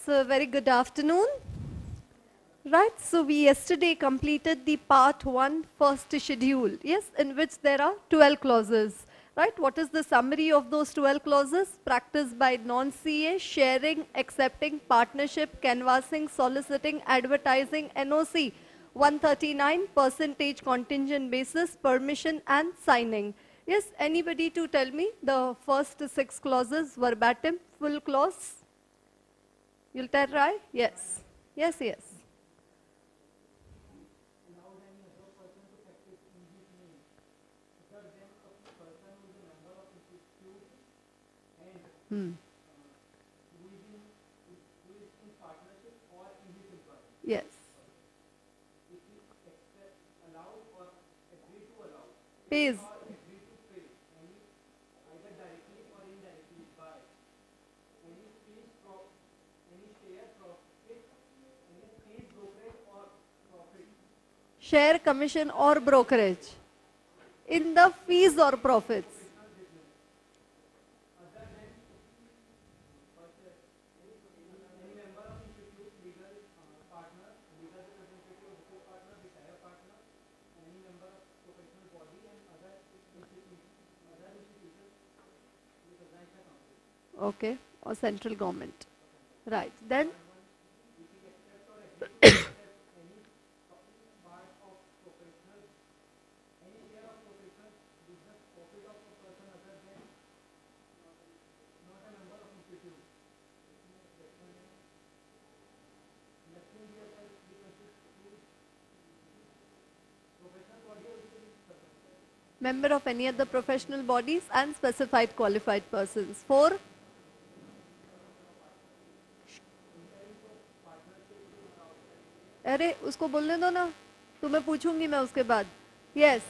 So, very good afternoon. Right, so we yesterday completed the part 1 first schedule, yes, in which there are 12 clauses. Right, what is the summary of those 12 clauses? Practice by non-CA, sharing, accepting, partnership, canvassing, soliciting, advertising, NOC, 139, percentage contingent basis, permission and signing. Yes, anybody to tell me the first 6 clauses verbatim, full clause? You'll tell, right? Yes. Yes, yes. Hmm. Yes. Pays. Share, commission or brokerage in the fees or profits. Okay, or central government. Right. Then member of any other professional bodies and specified qualified persons. 4. अरे उसको बोलने दो ना, तुम्हें पूछूंगी मैं उसके बाद. Yes.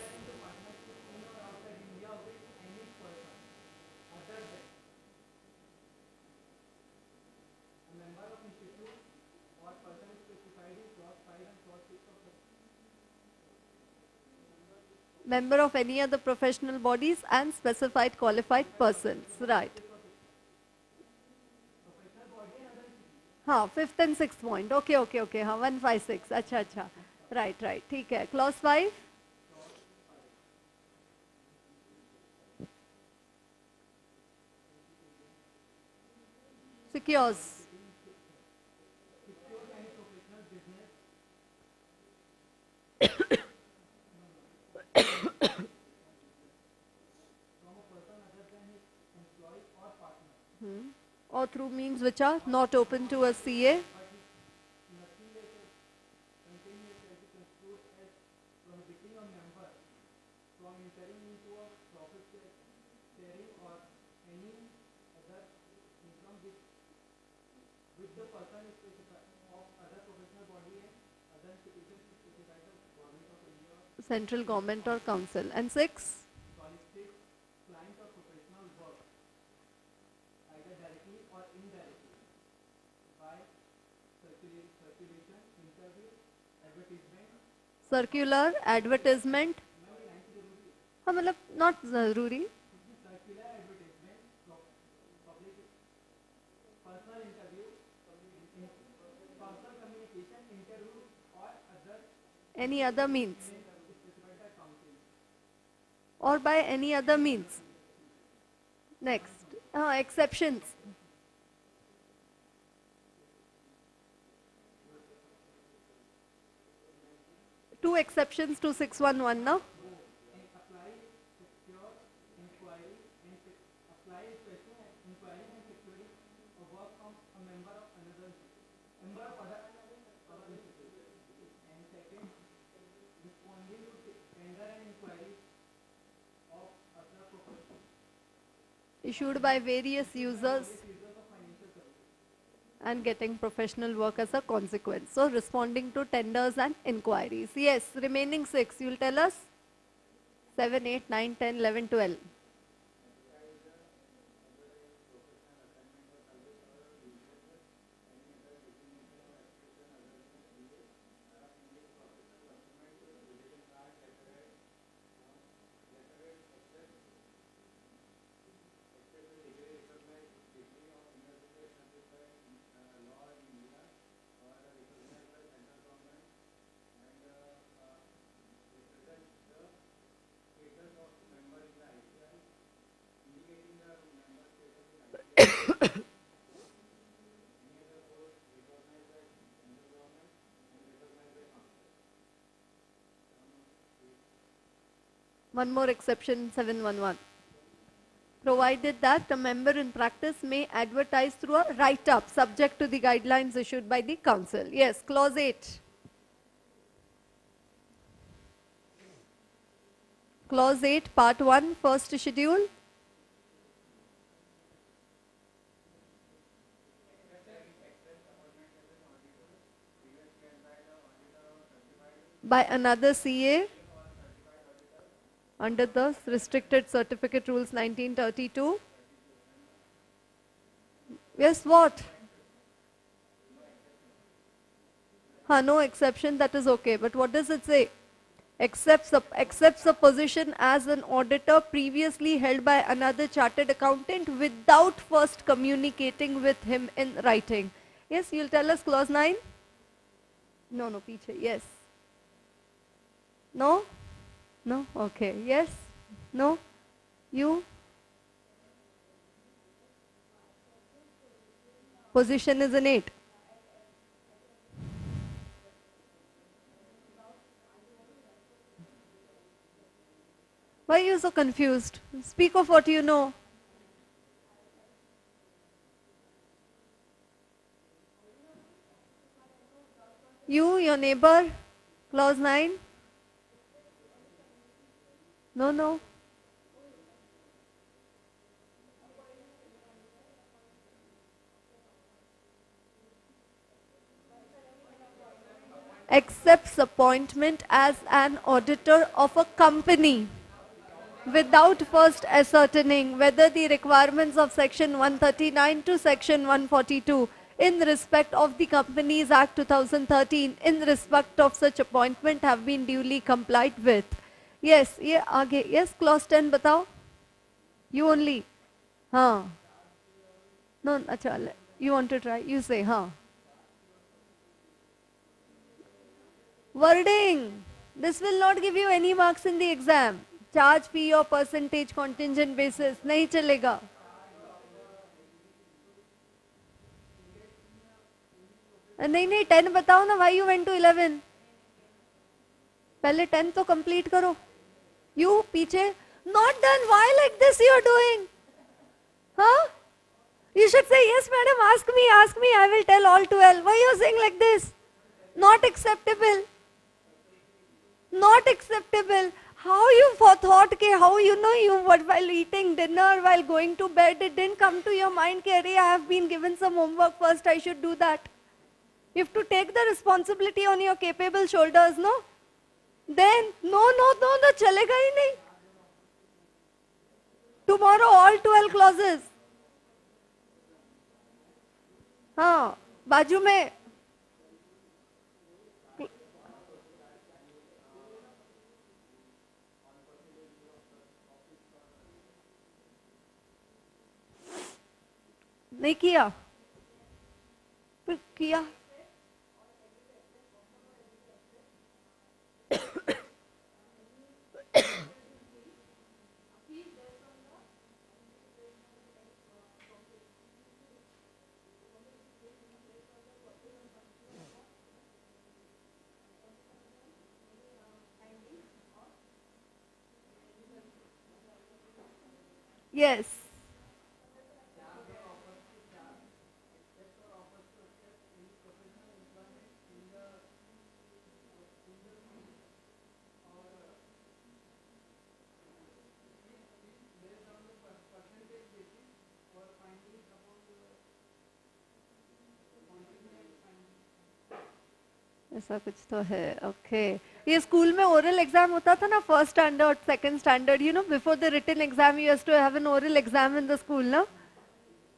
Member of any other professional bodies and specified qualified persons. Right. हाँ, 5th and 6th point. Okay, okay, okay. हाँ, 156. अच्छा, अच्छा. Right, right. ठीक है. Clause 5. Secures. Or through means which are not open to a CA. Central government or council. And 6. Circular, advertisement. हाँ मतलब not ज़रूरी. Any other means. Or by any other means. Next. Exceptions. Two exceptions to 611 now. Issued by various users and getting professional work as a consequence. So responding to tenders and inquiries. Yes, remaining 6, you'll tell us? 7, 8, 9, 10, 11, 12. One more exception, 711. Provided that a member in practice may advertise through a write-up subject to the guidelines issued by the council. Yes, clause 8. Clause 8, part 1, first schedule. By another CA under the restricted certificate rules 1932. Yes, what? No exception, that is okay. But what does it say? Accepts a position as an auditor previously held by another chartered accountant without first communicating with him in writing. Yes, you'll tell us clause 9? No, piche. Yes. No? No? Okay. Yes? No? You? Position is an 8. Why are you so confused? Speak of what you know. You, your neighbor, clause 9? No. Accepts appointment as an auditor of a company without first ascertaining whether the requirements of section 139 to section 142 in respect of the Companies Act 2013 in respect of such appointment have been duly complied with. Yes, ये आगे. Yes, clause 10 बताओ. You only. हाँ. No, अच्छा. You want to try? You say हाँ. Wording. This will not give you any marks in the exam. Charge fee or percentage contingent basis नहीं चलेगा. नहीं 10 बताओ ना. Why you went to 11? पहले 10 तो complete करो. You पीछे. Not done. Why like this you are doing? Huh? You should say yes madam. Ask me. I will tell all 12. Why you are saying like this? Not acceptable. Not acceptable. How you thought, how you while eating dinner, while going to bed, it didn't come to your mind, I have been given some homework first, I should do that. You have to take the responsibility on your capable shoulders, no? Then, no, chalega hi nahi. Tomorrow all 12 clauses. हाँ, बाजू में नहीं किया. फिर किया. Yes. ऐसा कुछ तो है. ओके. ये स्कूल में ओरल एग्जाम होता था ना, first standard, second standard, you know, before the written exam you have to have an oral exam in the school, ना?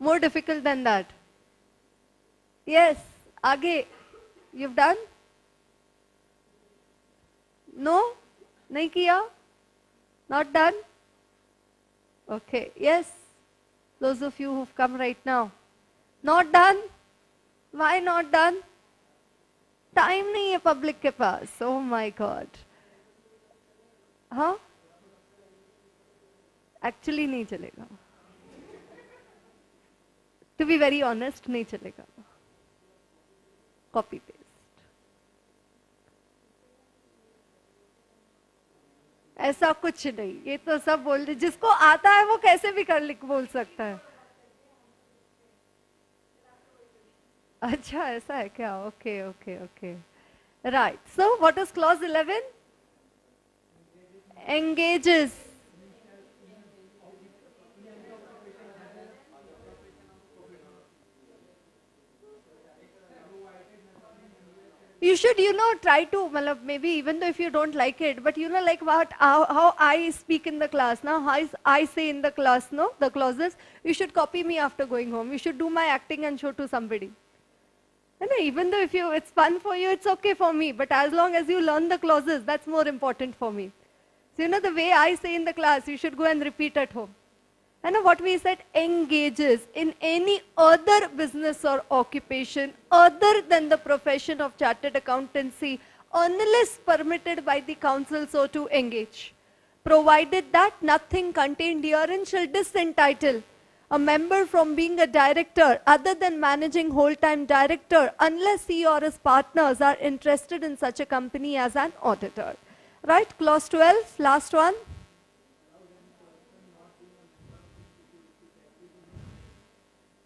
More difficult than that. Yes. आगे. You have done? नो? नहीं किया? Not done? Okay. Yes. Those of you who've come right now. Not done? Why not done? Time नहीं है public के पास. Oh my god. हाँ, actually नहीं चलेगा. टू बी वेरी ऑनेस्ट, नहीं चलेगा. Copy paste. ऐसा कुछ नहीं, ये तो सब बोल दे, जिसको आता है वो कैसे भी कर लिख बोल सकता है। अच्छा ऐसा है क्या? Okay okay okay, right. So what is clause 11? Engages. You should, try to, maybe even though if you don't like it, but like how I speak in the class now, how I say in the class, no, the clauses, you should copy me after going home. You should do my acting and show to somebody. And even though if it's fun for you, it's okay for me. But as long as you learn the clauses, that's more important for me. So the way I say in the class, you should go and repeat at home. And what we said, engages in any other business or occupation other than the profession of chartered accountancy, unless permitted by the council so to engage, provided that nothing contained herein shall disentitle a member from being a director other than managing whole-time director, unless he or his partners are interested in such a company as an auditor. Right? Clause 12, last one.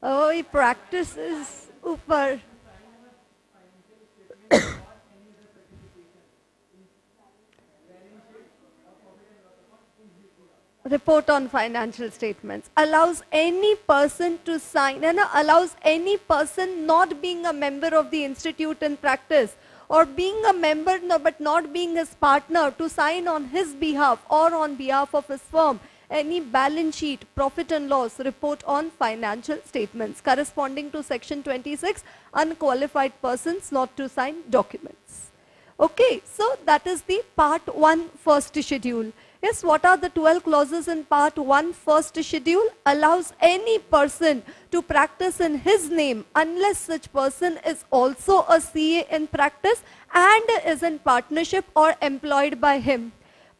Oh, he practices upar. Report on financial statements. Allows any person to sign, and allows any person not being a member of the institute in practice, or being a member no, but not being his partner, to sign on his behalf or on behalf of his firm any balance sheet, profit and loss report on financial statements corresponding to section 26, unqualified persons not to sign documents. Okay, so that is the part 1 first schedule. Yes, what are the 12 clauses in part 1 first schedule? Allows any person to practice in his name unless such person is also a CA in practice and is in partnership or employed by him.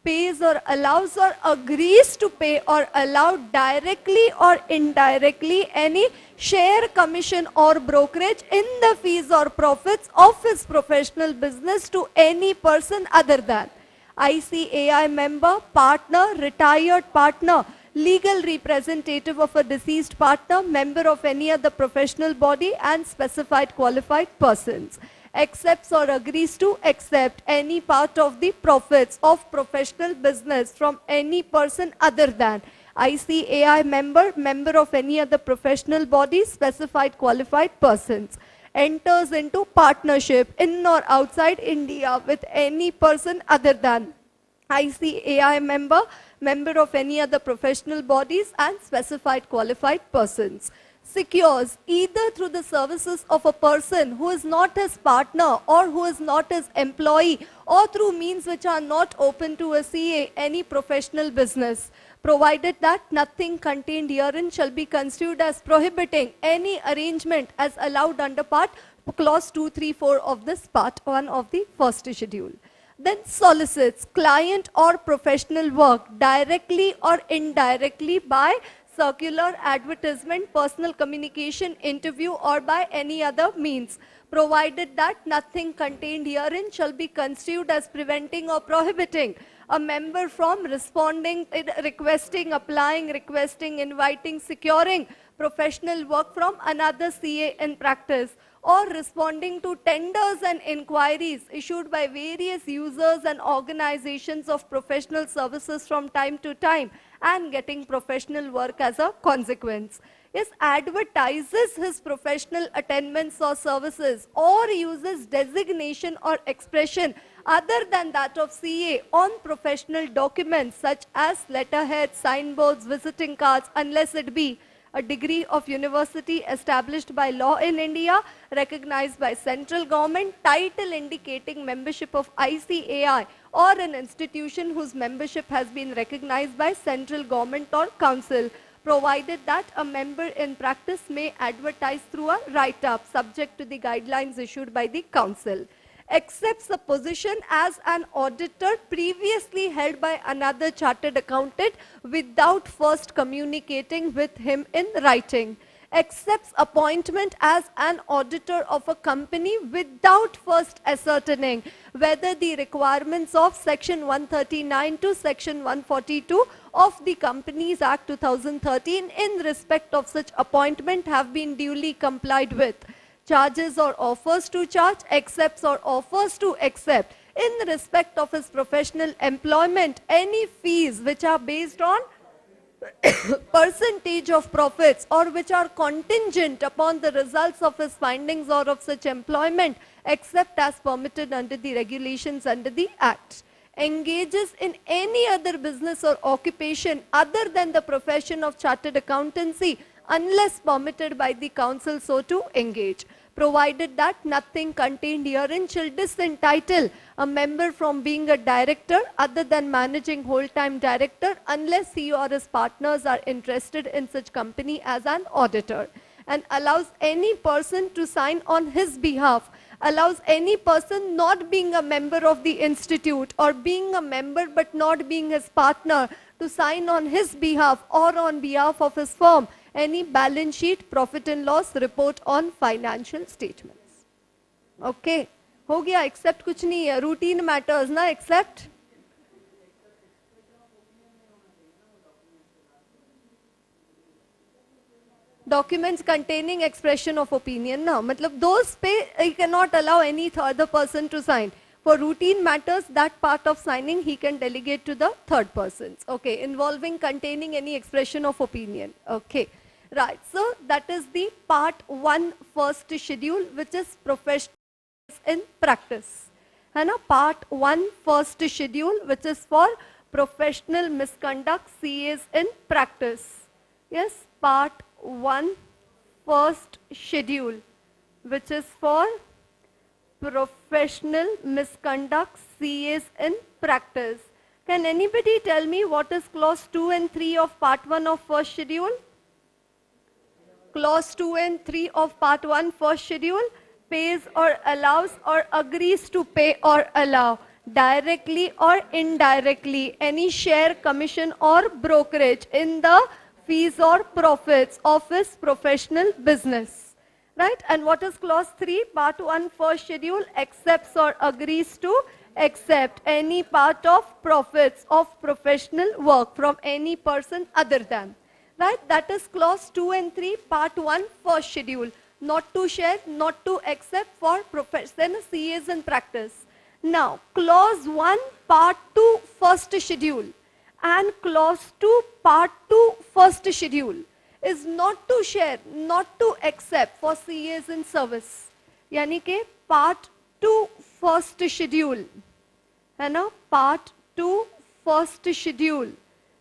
Pays or allows or agrees to pay or allow directly or indirectly any share, commission or brokerage in the fees or profits of his professional business to any person other than ICAI member, partner, retired partner, legal representative of a deceased partner, member of any other professional body and specified qualified persons. Accepts or agrees to accept any part of the profits of professional business from any person other than ICAI member, member of any other professional body, specified qualified persons. Enters into partnership in or outside India with any person other than ICAI member, member of any other professional bodies and specified qualified persons. Secures either through the services of a person who is not his partner or who is not his employee, or through means which are not open to a CA any professional business, provided that nothing contained herein shall be construed as prohibiting any arrangement as allowed under part clause 234 of this part 1 of the first schedule. Then solicits client or professional work directly or indirectly by circular, advertisement, personal communication, interview or by any other means, provided that nothing contained herein shall be construed as preventing or prohibiting a member from responding, requesting, applying, requesting, inviting, securing professional work from another CA in practice, or responding to tenders and inquiries issued by various users and organizations of professional services from time to time and getting professional work as a consequence. Yes, advertises his professional attainments or services or uses designation or expression other than that of CA on professional documents such as letterheads, signboards, visiting cards, unless it be a degree of university established by law in India, recognized by central government, title indicating membership of ICAI, or an institution whose membership has been recognized by central government or council, provided that a member in practice may advertise through a write-up subject to the guidelines issued by the council. Accepts the position as an auditor previously held by another chartered accountant without first communicating with him in writing. accepts appointment as an auditor of a company without first ascertaining whether the requirements of section 139 to section 142 of the Companies Act 2013 in respect of such appointment have been duly complied with. Charges or offers to charge, accepts or offers to accept in respect of his professional employment any fees which are based on percentage of profits or which are contingent upon the results of his findings or of such employment, except as permitted under the regulations under the Act. Engages in any other business or occupation other than the profession of chartered accountancy unless permitted by the council so to engage, provided that nothing contained herein shall disentitle a member from being a director other than managing whole-time director unless he or his partners are interested in such company as an auditor, and allows any person to sign on his behalf, allows any person not being a member of the institute or being a member but not being his partner to sign on his behalf or on behalf of his firm any balance sheet, profit and loss report on financial statements. Okay, हो गया, accept कुछ नहीं है, routine matters ना accept. Documents containing expression of opinion ना, मतलब those पे he cannot allow any other person to sign. For routine matters, that part of signing he can delegate to the third persons. Okay, involving containing any expression of opinion. Okay, right. So that is the part 1 first schedule, which is professional in practice. है ना, part 1 first schedule, which is for professional misconduct CAs in practice. Yes, part 1 first schedule, which is for professional misconduct CAs in practice. Can anybody tell me what is clause 2 and 3 of part 1 of first schedule? Clause 2 and 3 of part 1 first schedule: pays or allows or agrees to pay or allow directly or indirectly any share, commission or brokerage in the fees or profits of his professional business. Right? And what is clause 3? Part 1 first schedule: accepts or agrees to accept any part of profits of professional work from any person other than. Right? That is clause 2 and 3, part 1 first schedule. Not to share, not to accept for professional CAs in practice. Now, clause 1 part 2 first schedule and clause 2 part 2 first schedule is not to share, not to accept for CAs in service. यानी के part 2 first schedule, है ना, part 2 first schedule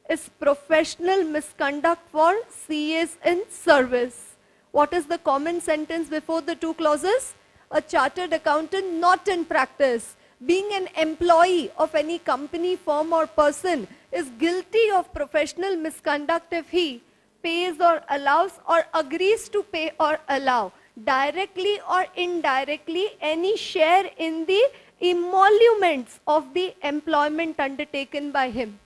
is professional misconduct for CAs in service. What is the common sentence before the two clauses? A chartered accountant not in practice, being an employee of any company, firm or person, is guilty of professional misconduct if he pays or allows or agrees to pay or allow directly or indirectly any share in the emoluments of the employment undertaken by him.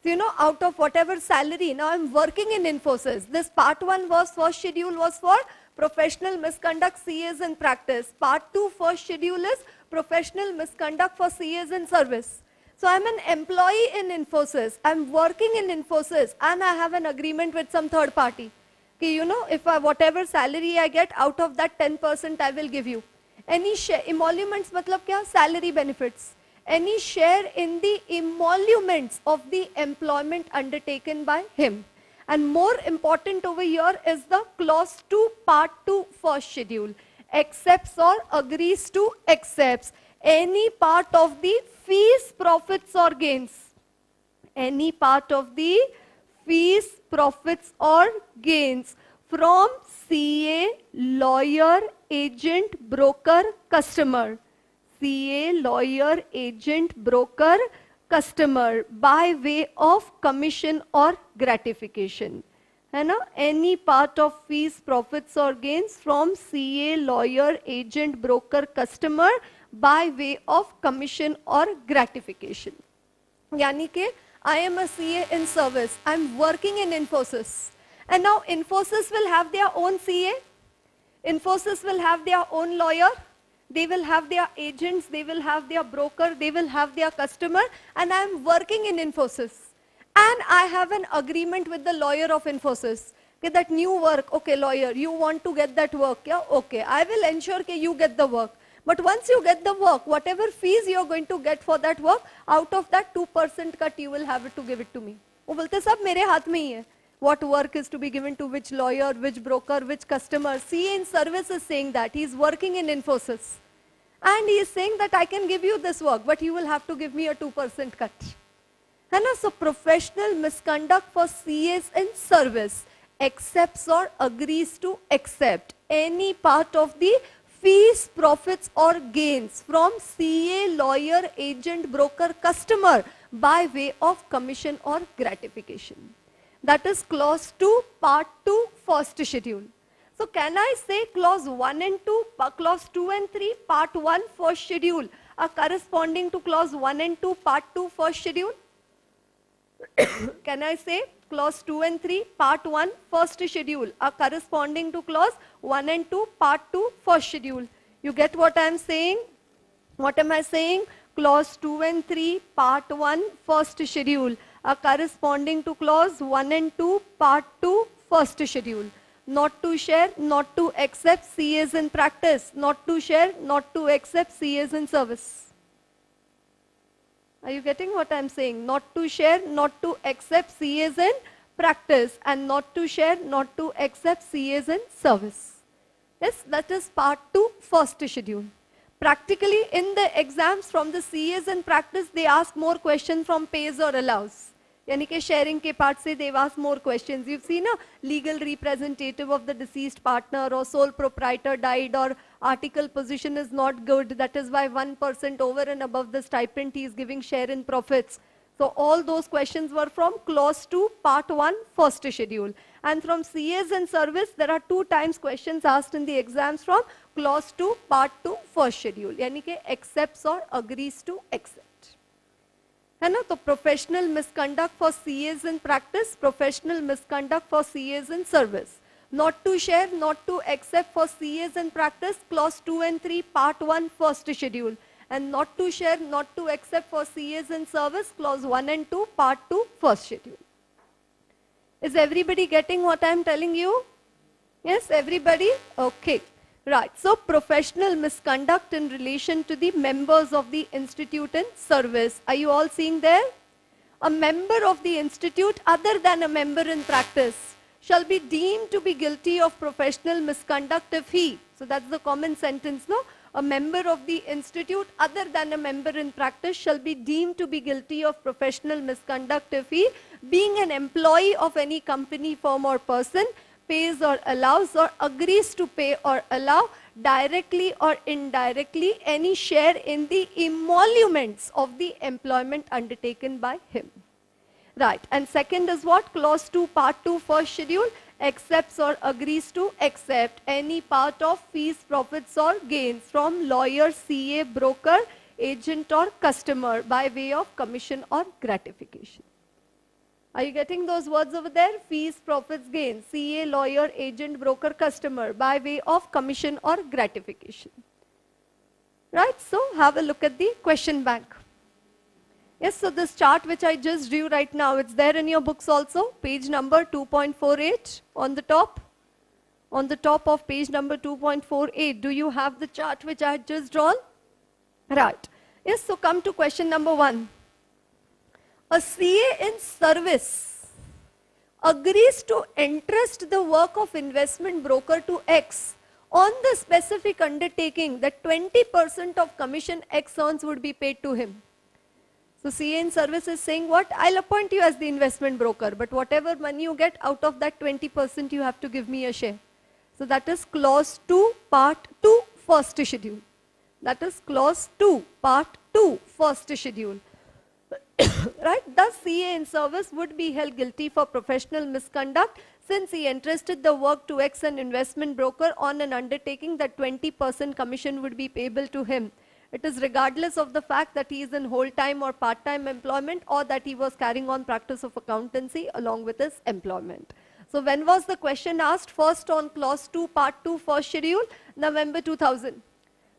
So, you know, out of whatever salary, now I'm working in Infosys. This part 1 was first schedule was for professional misconduct CAs in practice. Part 2 first schedule is professional misconduct for CAs in service. So I'm an employee in Infosys. I'm working in Infosys and I have an agreement with some third party. Okay, you know, if whatever salary I get, out of that 10% I will give you. Any share, emoluments matlab kya? Salary benefits. Any share in the emoluments of the employment undertaken by him. And more important over here is the clause 2 part 2 first schedule. Accepts or agrees to accepts any part of the fees, profits or gains. Any part of the fees, profits or gains from CA, lawyer, agent, broker, customer. CA, lawyer, agent, broker, customer by way of commission or gratification. है ना? Any part of fees, profits or gains from CA, lawyer, agent, broker, customer by way of commission or gratification. यानी कि I am a CA in service. I am working in Infosys. And now Infosys will have their own CA, Infosys will have their own lawyer, they will have their agents, they will have their broker, they will have their customer, and I am working in Infosys. And I have an agreement with the lawyer of Infosys. Okay, that new work, okay, lawyer, you want to get that work, yeah, okay, I will ensure that you get the work. But once you get the work, whatever fees you are going to get for that work, out of that 2% cut, you will have to give it to me. वो बोलते सब मेरे हाथ में ही है. What work is to be given to which lawyer, which broker, which customer. CA in service is saying that. He is working in Infosys. And he is saying that I can give you this work, but you will have to give me a 2% cut. And so professional misconduct for CAs in service accepts or agrees to accept any part of the fees, profits or gains from CA, lawyer, agent, broker, customer by way of commission or gratification. That is clause 2, part 2, first schedule. So can I say clause 1 and 2, clause 2 and 3, part 1, first schedule are corresponding to clause 1 and 2, part 2, first schedule? Can I say clause 2 and 3, part 1, first schedule are corresponding to clause 1 and 2, part 2, first schedule? You get what I am saying? What am I saying? Clause 2 and 3, part 1, first schedule are corresponding to clause 1 and 2, part 2, first schedule. Not to share, not to accept CAs in practice. Not to share, not to accept CAs in service. Are you getting what I'm saying? Not to share, not to accept CAs in practice, and not to share, not to accept CAs in service. Yes, that is part 2, first schedule. Practically in the exams from the CAs in practice, they ask more questions from pays or allows. यानी कि sharing के part से they've asked more questions. You've seen a legal representative of the deceased partner or sole proprietor died or article position is not good. That is why 1% over and above the stipend he is giving share in profits. So all those questions were from clause 2, part 1, first schedule. And from CAs and service, there are 2 times questions asked in the exams from clause 2, part 2, first schedule. यानी कि accepts or agrees to accept. है ना? तो professional misconduct for CAs in practice, professional misconduct for CAs in service. Not to share, not to accept for CAs in practice, clause 2 and 3, part 1, first schedule. And not to share, not to accept for CAs in service, clause 1 and 2, part 2, first schedule. Is everybody getting what I am telling you? Yes, everybody? Okay. Right, so professional misconduct in relation to the members of the institute in service. Are you all seeing there? A member of the institute other than a member in practice shall be deemed to be guilty of professional misconduct if he, so that's the common sentence, no? A member of the institute other than a member in practice shall be deemed to be guilty of professional misconduct if he, being an employee of any company, firm or person, pays or allows or agrees to pay or allow directly or indirectly any share in the emoluments of the employment undertaken by him. Right, and second is what? Clause 2, part 2, first schedule, accepts or agrees to accept any part of fees, profits or gains from lawyer, CA, broker, agent or customer by way of commission or gratification. Are you getting those words over there? Fees, profits, gains, CA, lawyer, agent, broker, customer by way of commission or gratification. Right, so have a look at the question bank. Yes, so this chart which I just drew right now, it's there in your books also, page number 2.48 on the top. On the top of page number 2.48, do you have the chart which I had just drawn? Right. Yes, so come to question number 1. A CA in service agrees to entrust the work of investment broker to X on the specific undertaking that 20% of commission X earns would be paid to him. So CA in service is saying what? I'll appoint you as the investment broker, but whatever money you get out of that 20% you have to give me a share. So that is clause 2, part 2, first schedule. That is clause 2, part 2, first schedule. Right, thus CA in service would be held guilty for professional misconduct since he entrusted the work to X an investment broker on an undertaking that 20% commission would be payable to him. It is regardless of the fact that he is in whole-time or part-time employment or that he was carrying on practice of accountancy along with his employment. So when was the question asked? First on clause 2, part 2, first schedule, November 2000.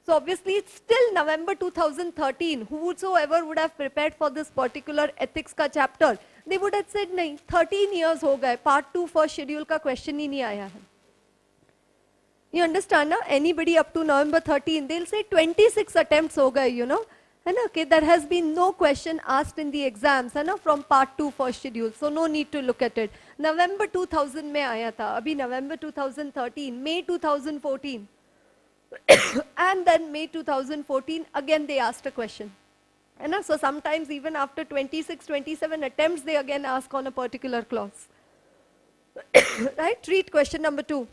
So obviously it's still November 2013. Whosoever would have prepared for this particular ethics ka chapter, they would have said, nahi, 13 years ho gaye, part 2 first schedule ka question hi nahi aaya hai. You understand, na? Anybody up to November 13, they'll say 26 attempts ho gaye, you know. Okay, there has been no question asked in the exams from part 2 first schedule, so no need to look at it. November 2000 mein aaya tha, abhi November 2013, May 2014. And then May 2014, again they asked a question. So sometimes even after 26, 27 attempts, they again ask on a particular clause. Right? Read question number 2.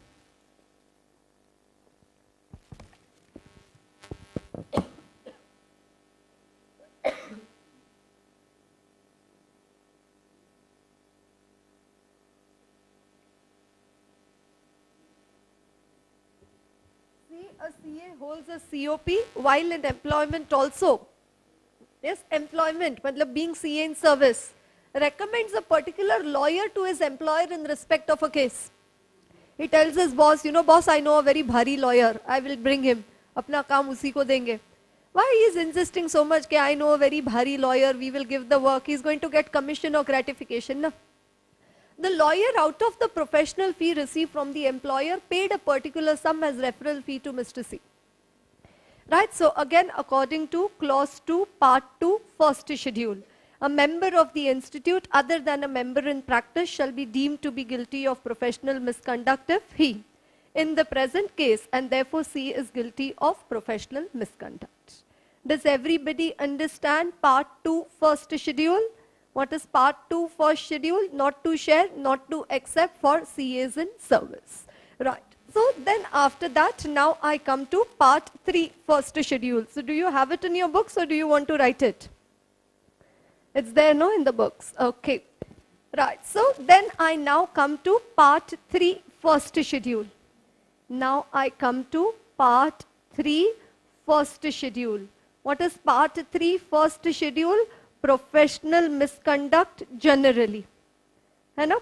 A CA holds a COP while in employment also. Yes, employment, matlab being CA in service, recommends a particular lawyer to his employer in respect of a case. He tells his boss, you know, boss, I know a very bhari lawyer, I will bring him. Apna kaam usi ko denge. Why he is insisting so much that I know a very bhari lawyer, we will give the work, he is going to get commission or gratification. No? The lawyer, out of the professional fee received from the employer, paid a particular sum as referral fee to Mr. C. Right, so again, according to clause 2, part 2, first schedule, a member of the institute other than a member in practice shall be deemed to be guilty of professional misconduct if he, in the present case, and therefore C is guilty of professional misconduct. Does everybody understand part 2, first schedule? What is part 2 first schedule? Not to share, not to accept for CAs in service. Right. So then after that, now I come to part 3 first schedule. So do you have it in your books or do you want to write it? It's there, no, in the books. Okay. Right. So then I now come to part 3 first schedule. Now I come to part 3 first schedule. What is part 3 first schedule? Professional misconduct generally.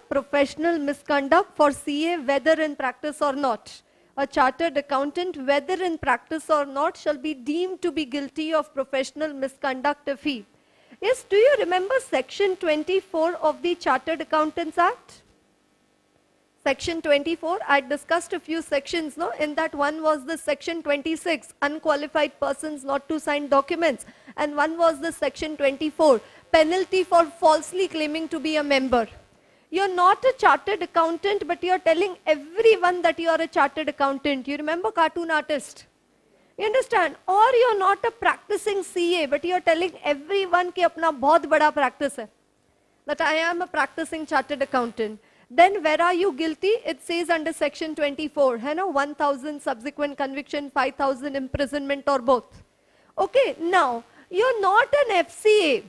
Professional misconduct for CA, whether in practice or not. A chartered accountant, whether in practice or not, shall be deemed to be guilty of professional misconduct if he. Yes, do you remember section 24 of the Chartered Accountants Act? Section 24, I discussed a few sections, no? In that one was the section 26, unqualified persons not to sign documents. And one was the section 24, penalty for falsely claiming to be a member. You're not a chartered accountant, but you're telling everyone that you are a chartered accountant. You remember cartoon artist? You understand? Or you're not a practicing CA, but you're telling everyone कि अपना बहुत बड़ा practice है. That I am a practicing chartered accountant. Then where are you guilty? It says under section 24, 1,000 subsequent conviction, 5,000 imprisonment or both. Okay, now, you're not an FCA.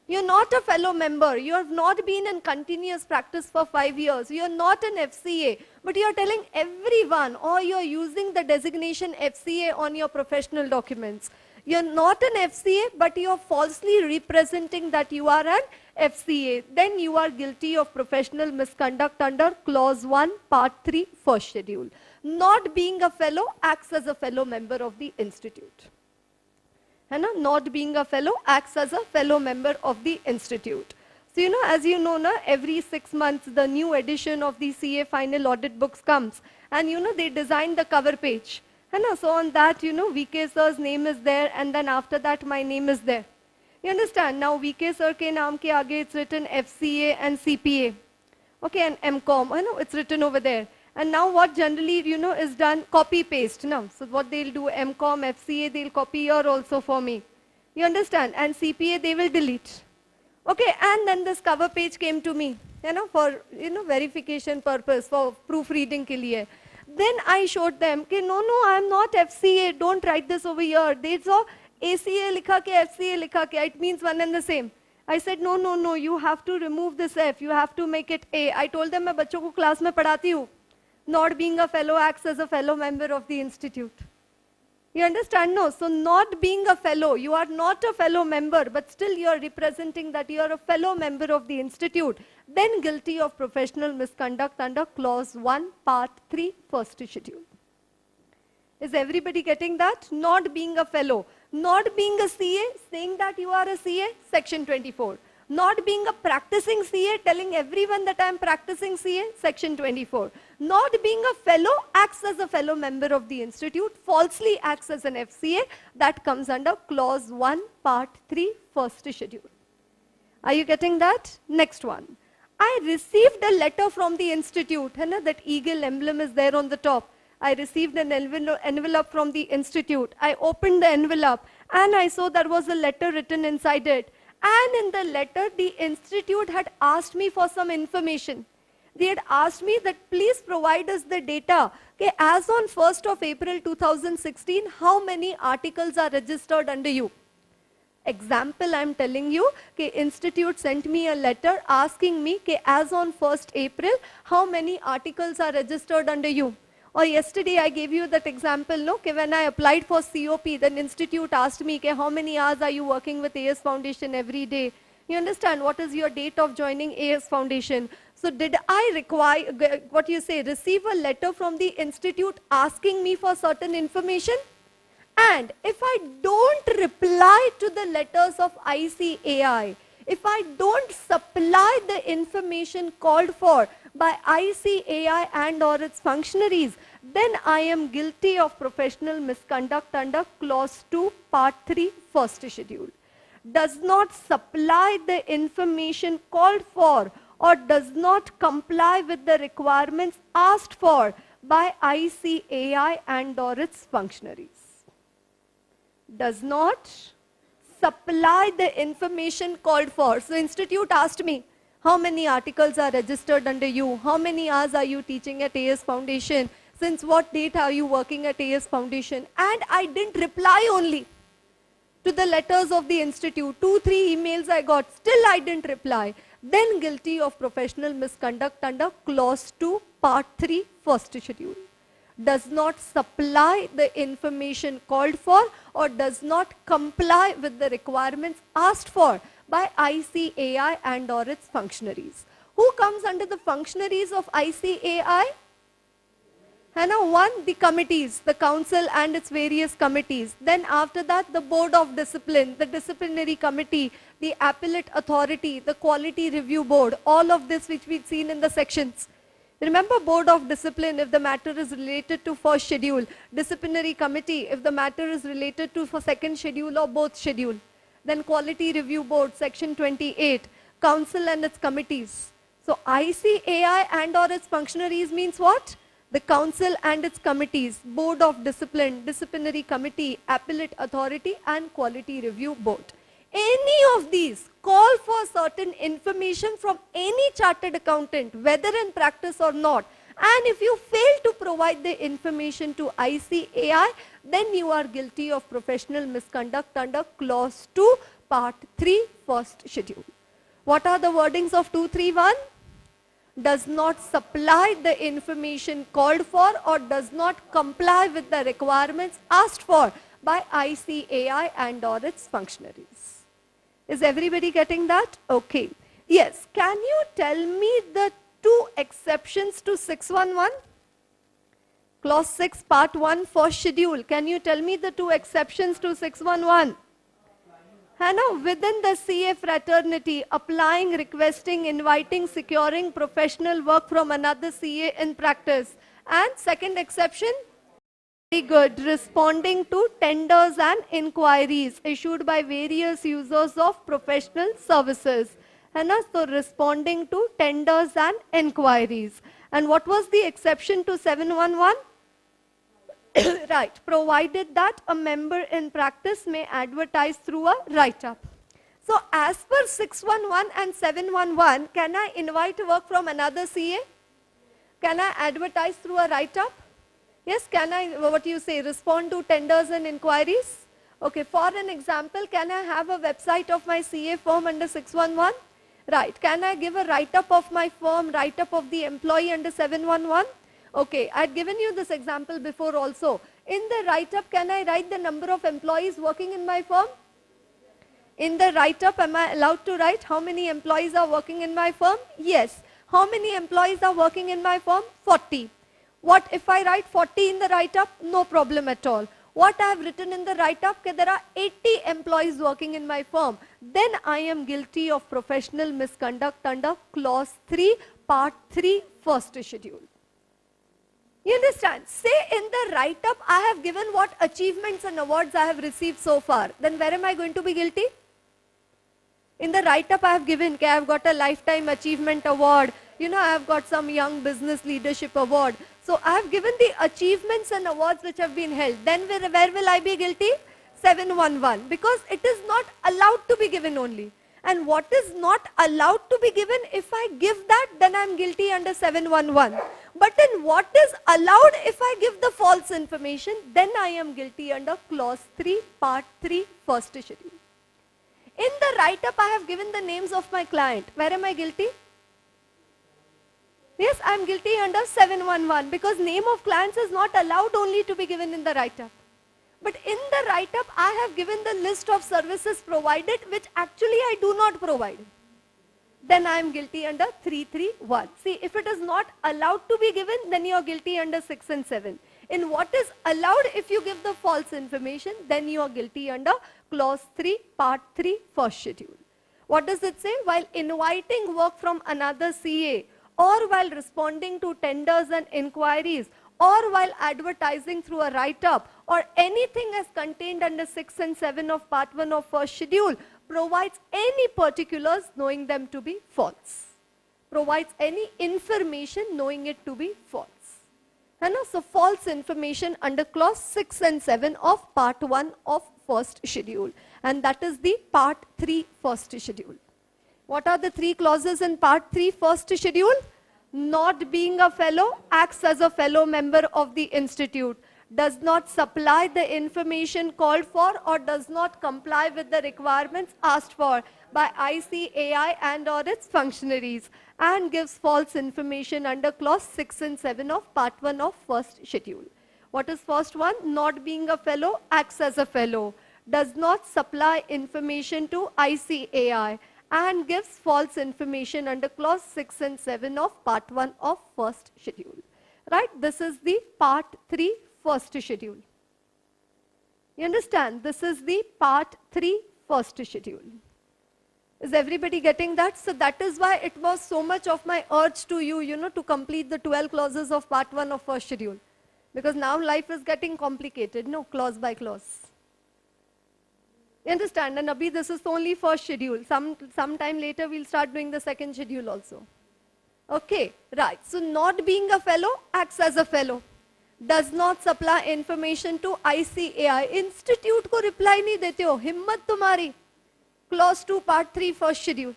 You're not a fellow member. You have not been in continuous practice for 5 years. You're not an FCA. But you're telling everyone, or you're using the designation FCA on your professional documents. You're not an FCA, but you're falsely representing that you are an FCA. Then you are guilty of professional misconduct under clause 1, part 3, first schedule. Not being a fellow acts as a fellow member of the institute. Not being a fellow acts as a fellow member of the institute. So, as you know, every 6 months, the new edition of the CA final audit books comes. And, they design the cover page. So on that, VK sir's name is there, and then after that, my name is there. You understand? Now, VK sir ke naam ke aage, it's written FCA and CPA. Okay, and MCOM, it's written over there. And now what generally, is done, copy paste now. So what they'll do, MCOM, FCA, they'll copy here also for me. You understand? And CPA, they will delete. Okay, and then this cover page came to me, for, verification purpose, for proofreading ke liye. Then I showed them, okay, no, I'm not FCA, don't write this over here. They saw ACA likha ke, FCA likha ke, it means one and the same. I said, no, you have to remove this F, you have to make it A. I told them, मैं बच्चों को class में पढ़ाती हूँ. Not being a fellow acts as a fellow member of the institute. You understand? No. So not being a fellow, you are not a fellow member, but still you are representing that you are a fellow member of the institute, then guilty of professional misconduct under clause 1, part 3, first schedule. Is everybody getting that? Not being a fellow. Not being a CA, saying that you are a CA, section 24. Not being a practicing CA, telling everyone that I am practicing CA, section 24. Not being a fellow, acts as a fellow member of the institute, falsely acts as an FCA, that comes under clause 1, part 3, first schedule. Are you getting that? Next one. I received a letter from the institute. That eagle emblem is there on the top. I received an envelope from the institute. I opened the envelope and I saw there was a letter written inside it. And in the letter, the institute had asked me for some information. They had asked me that please provide us the data. Okay, as on 1st of April 2016, how many articles are registered under you? Example I am telling you, okay, institute sent me a letter asking me, okay, as on 1st April, how many articles are registered under you? Or yesterday I gave you that example, no? Okay, when I applied for COP, then institute asked me, okay, how many hours are you working with AS Foundation every day? You understand what is your date of joining AS Foundation? So did I require, receive a letter from the institute asking me for certain information? And if I don't reply to the letters of ICAI, if I don't supply the information called for by ICAI and or its functionaries, then I am guilty of professional misconduct under clause 2, part 3, first schedule. Does not supply the information called for or does not comply with the requirements asked for by ICAI and or its functionaries. Does not supply the information called for. So institute asked me, how many articles are registered under you? How many hours are you teaching at AS Foundation? Since what date are you working at AS Foundation? And I didn't reply only to the letters of the institute. 2-3 emails I got, still I didn't reply. Then guilty of professional misconduct under clause 2, part 3, first schedule. Does not supply the information called for or does not comply with the requirements asked for by ICAI and or its functionaries. Who comes under the functionaries of ICAI? One, the committees, the council and its various committees. Then after that, the board of discipline, the disciplinary committee, the appellate authority, the quality review board, all of this which we've seen in the sections. Remember, board of discipline if the matter is related to first schedule, disciplinary committee if the matter is related to for second schedule or both schedule. Then quality review board, section 28, council and its committees. So ICAI and or its functionaries means what? The council and its committees, board of discipline, disciplinary committee, appellate authority and quality review board. Any of these call for certain information from any chartered accountant, whether in practice or not. And if you fail to provide the information to ICAI, then you are guilty of professional misconduct under clause 2, part 3, first schedule. What are the wordings of 231? Does not supply the information called for or does not comply with the requirements asked for by ICAI and or its functionaries. Is everybody getting that? Okay. Yes. Can you tell me the 2 exceptions to 611? Clause 6, part 1, first schedule. Can you tell me the 2 exceptions to 611? Within the CA fraternity, applying, requesting, inviting, securing professional work from another CA in practice. And second exception? Very good. Responding to tenders and inquiries issued by various users of professional services. So responding to tenders and inquiries. And what was the exception to 711? Right, provided that a member in practice may advertise through a write-up. So as per 611 and 711, can I invite work from another CA? Can I advertise through a write-up? Yes, can I, respond to tenders and inquiries? Okay, for an example, can I have a website of my CA firm under 611? Right, can I give a write-up of my firm, write-up of the employee under 711? Okay, I had given you this example before also. In the write-up, can I write the number of employees working in my firm? In the write-up, am I allowed to write how many employees are working in my firm? Yes. How many employees are working in my firm? 40. What if I write 40 in the write-up? No problem at all. What I have written in the write-up, there are 80 employees working in my firm. Then I am guilty of professional misconduct under clause 3, part 3, first schedule. You understand? Say in the write-up, I have given what achievements and awards I have received so far. Then where am I going to be guilty? In the write-up, I have given, I have got a lifetime achievement award. You know, I have got some young business leadership award. So I have given the achievements and awards which have been held. Then where will I be guilty? 711. Because it is not allowed to be given only. And what is not allowed to be given, if I give that, then I am guilty under 711. But then what is allowed if I give the false information, then I am guilty under clause 3, part 3, first schedule. In the write-up, I have given the names of my client. Where am I guilty? Yes, I am guilty under 711 because name of clients is not allowed only to be given in the write-up. But in the write-up, I have given the list of services provided which actually I do not provide. Then I am guilty under 331. See, if it is not allowed to be given, then you are guilty under 6 and 7. In what is allowed, if you give the false information, then you are guilty under clause 3, part 3, first schedule. What does it say? While inviting work from another CA, or while responding to tenders and inquiries, or while advertising through a write-up, or anything as contained under 6 and 7 of part 1 of first schedule, provides any particulars knowing them to be false. Provides any information knowing it to be false. So false information under clause 6 and 7 of part 1 of first schedule. And that is the part 3 first schedule. What are the 3 clauses in part 3 first schedule? Not being a fellow, acts as a fellow member of the institute, does not supply the information called for or does not comply with the requirements asked for by ICAI and or its functionaries, and gives false information under clause 6 and 7 of part 1 of first schedule. What is first one? Not being a fellow, acts as a fellow, does not supply information to ICAI, and gives false information under clause 6 and 7 of part 1 of first schedule. Right? This is the part 3 first schedule. You understand? This is the part 3 first schedule. Is everybody getting that? So that is why it was so much of my urge to you, to complete the 12 clauses of part 1 of first schedule. Because now life is getting complicated, clause by clause. You understand? And Abhi, this is only first schedule. Sometime later, we'll start doing the second schedule also. Okay, right. So not being a fellow, acts as a fellow. Does not supply information to ICAI. Institute को reply नहीं देते हो. हिम्मत तुम्हारी. Clause 2, part 3, first schedule.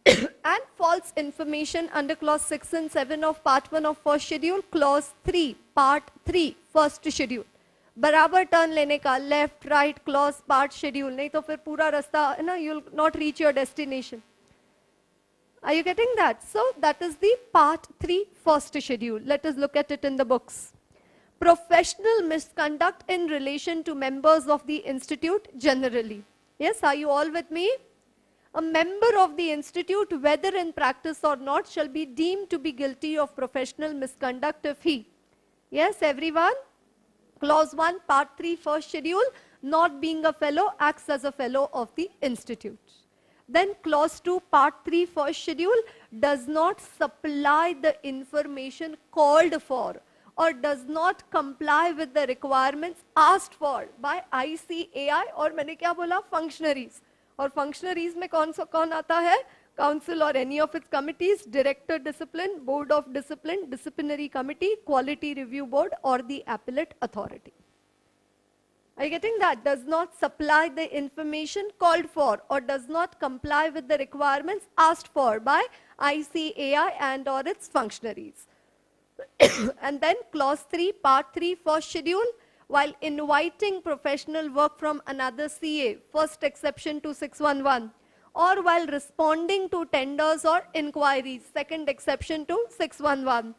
And false information under clause 6 and 7 of part 1 of first schedule. Clause 3, part 3, first schedule. बराबर turn लेने का, left right clause part schedule, नहीं तो फिर पूरा रास्ता है ना, you will not reach your destination. Are you getting that? So that is the part 3 first schedule. Let us look at it in the books. Professional misconduct in relation to members of the institute generally. Yes, are you all with me? A member of the institute, whether in practice or not, shall be deemed to be guilty of professional misconduct if he. Yes, everyone? Clause 1, part 3, first schedule, not being a fellow, acts as a fellow of the institute. Then clause 2, part 3, first schedule, does not supply the information called for or does not comply with the requirements asked for by ICAI और मैंने क्या बोला? Functionaries. और functionaries में कौन आता है? Council or any of its committees, Director Discipline, Board of Discipline, Disciplinary Committee, Quality Review Board, or the Appellate Authority. Are you getting that? Does not supply the information called for or does not comply with the requirements asked for by ICAI and or its functionaries. And then clause 3, part 3, first schedule, while inviting professional work from another CA, first exception to 611, or while responding to tenders or inquiries, second exception to 611,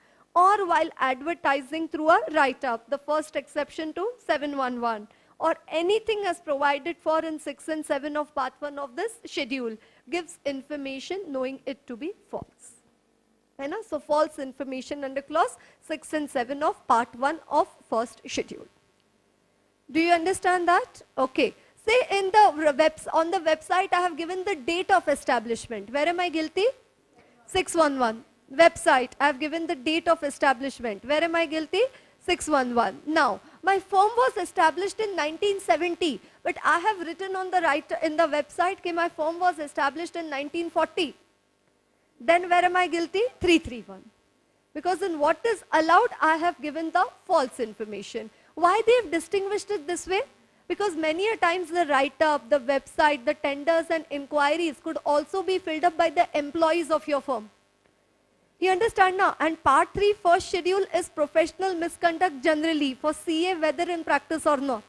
or while advertising through a write-up, the first exception to 711, or anything as provided for in 6 and 7 of part 1 of this schedule, gives information knowing it to be false. So false information under clause 6 and 7 of part 1 of first schedule. Do you understand that? Okay. Say in the on the website I have given the date of establishment. Where am I guilty? 611. Website, I have given the date of establishment. Where am I guilty? 611. Now, my firm was established in 1970, but I have written on the right in the website that my firm was established in 1940. Then where am I guilty? 331. Because in what is allowed, I have given the false information. Why they have distinguished it this way? Because many a times the write-up, the website, the tenders and inquiries could also be filled up by the employees of your firm. You understand now? And part 3 first schedule is professional misconduct generally for CA, whether in practice or not.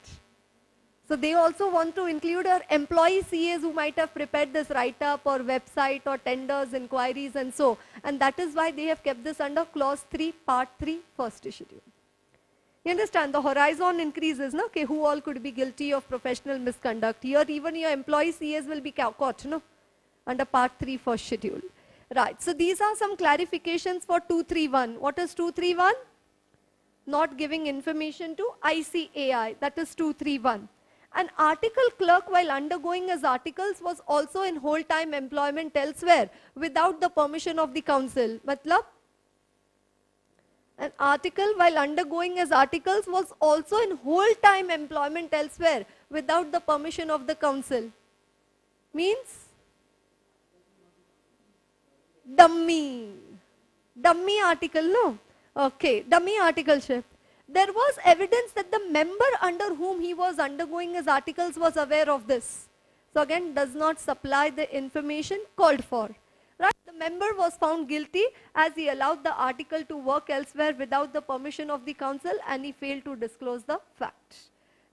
So they also want to include our employee CAs who might have prepared this write-up or website or tenders, inquiries and so. And that is why they have kept this under clause 3, part 3, first schedule. You understand? The horizon increases, no? Okay, who all could be guilty of professional misconduct. Here even your employee CAs will be caught, no? Under part 3, first schedule. Right, so these are some clarifications for 231. What is 231? Not giving information to ICAI, that is 231. An article clerk while undergoing his articles was also in whole-time employment elsewhere without the permission of the council. Matlab? An article while undergoing his articles was also in whole-time employment elsewhere without the permission of the council. Means? Dummy. Dummy article, no? Okay, dummy articleship. There was evidence that the member under whom he was undergoing his articles was aware of this. So again, does not supply the information called for. Right? The member was found guilty as he allowed the article to work elsewhere without the permission of the council and he failed to disclose the fact.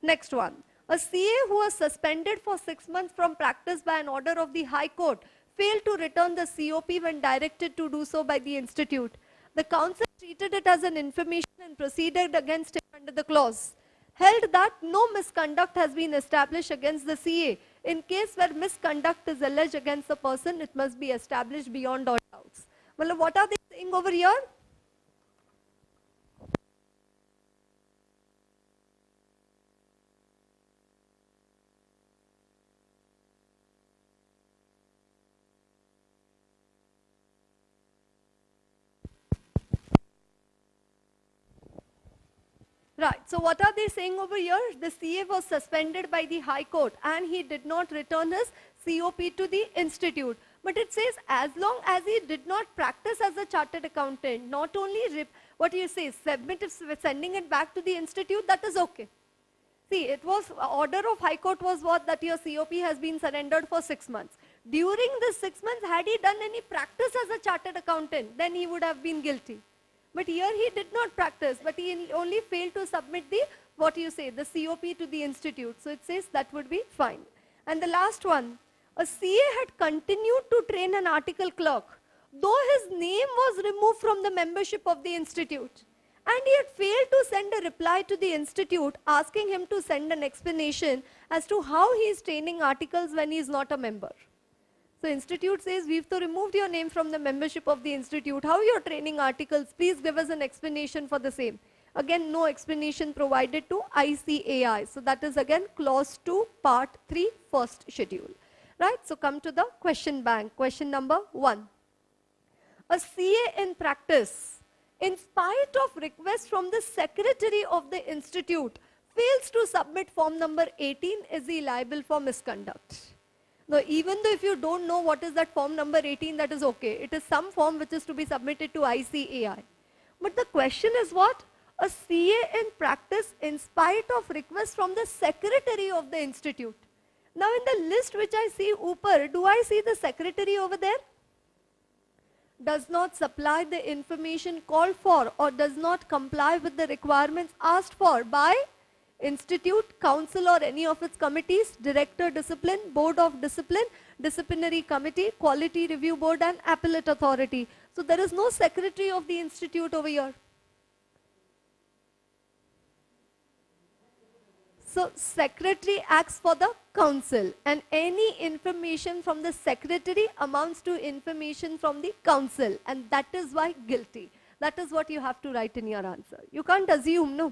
Next one. A CA who was suspended for 6 months from practice by an order of the High Court failed to return the COP when directed to do so by the institute. The council treated it as an information and proceeded against him under the clause. Held that no misconduct has been established against the CA. In case where misconduct is alleged against the person, it must be established beyond all doubts. Well, what are they saying over here? Right, so what are they saying over here? The CA was suspended by the High Court and he did not return his COP to the institute. But it says as long as he did not practice as a chartered accountant, not only, sending it back to the institute, that is okay. See, it was, order of High Court was what? That your COP has been surrendered for 6 months. During this 6 months, had he done any practice as a chartered accountant, then he would have been guilty. But here he did not practice, but he only failed to submit the, the COP to the institute. So it says that would be fine. And the last one, a CA had continued to train an article clerk, though his name was removed from the membership of the institute. And he had failed to send a reply to the institute asking him to send an explanation as to how he is training articles when he is not a member. So institute says, we've removed your name from the membership of the institute. How you're training articles? Please give us an explanation for the same. Again, no explanation provided to ICAI. So that is again clause 2, part 3, first schedule. Right? So come to the question bank. Question number 1. A CA in practice, in spite of request from the secretary of the institute, fails to submit form number 18, is he liable for misconduct? Now, even though if you don't know what is that form number 18, that is okay. It is some form which is to be submitted to ICAI. But the question is what? A CA in practice in spite of request from the secretary of the institute. Now, in the list which I see upar, do I see the secretary over there? Does not supply the information called for or does not comply with the requirements asked for by institute, council or any of its committees, director discipline, board of discipline, disciplinary committee, quality review board and appellate authority. So there is no secretary of the institute over here. So secretary acts for the council, and any information from the secretary amounts to information from the council, and that is why guilty. That is what you have to write in your answer. You can't assume, no.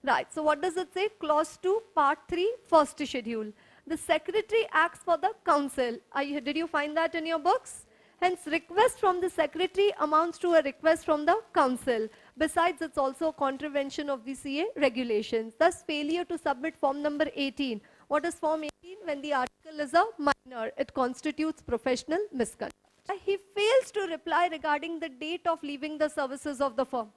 Right, so what does it say? Clause 2, part 3, first schedule. The secretary acts for the council. Did you find that in your books? Hence, request from the secretary amounts to a request from the council. Besides, it's also a contravention of the CA regulations. Thus, failure to submit form number 18. What is form 18? When the article is a minor, it constitutes professional misconduct. He fails to reply regarding the date of leaving the services of the firm.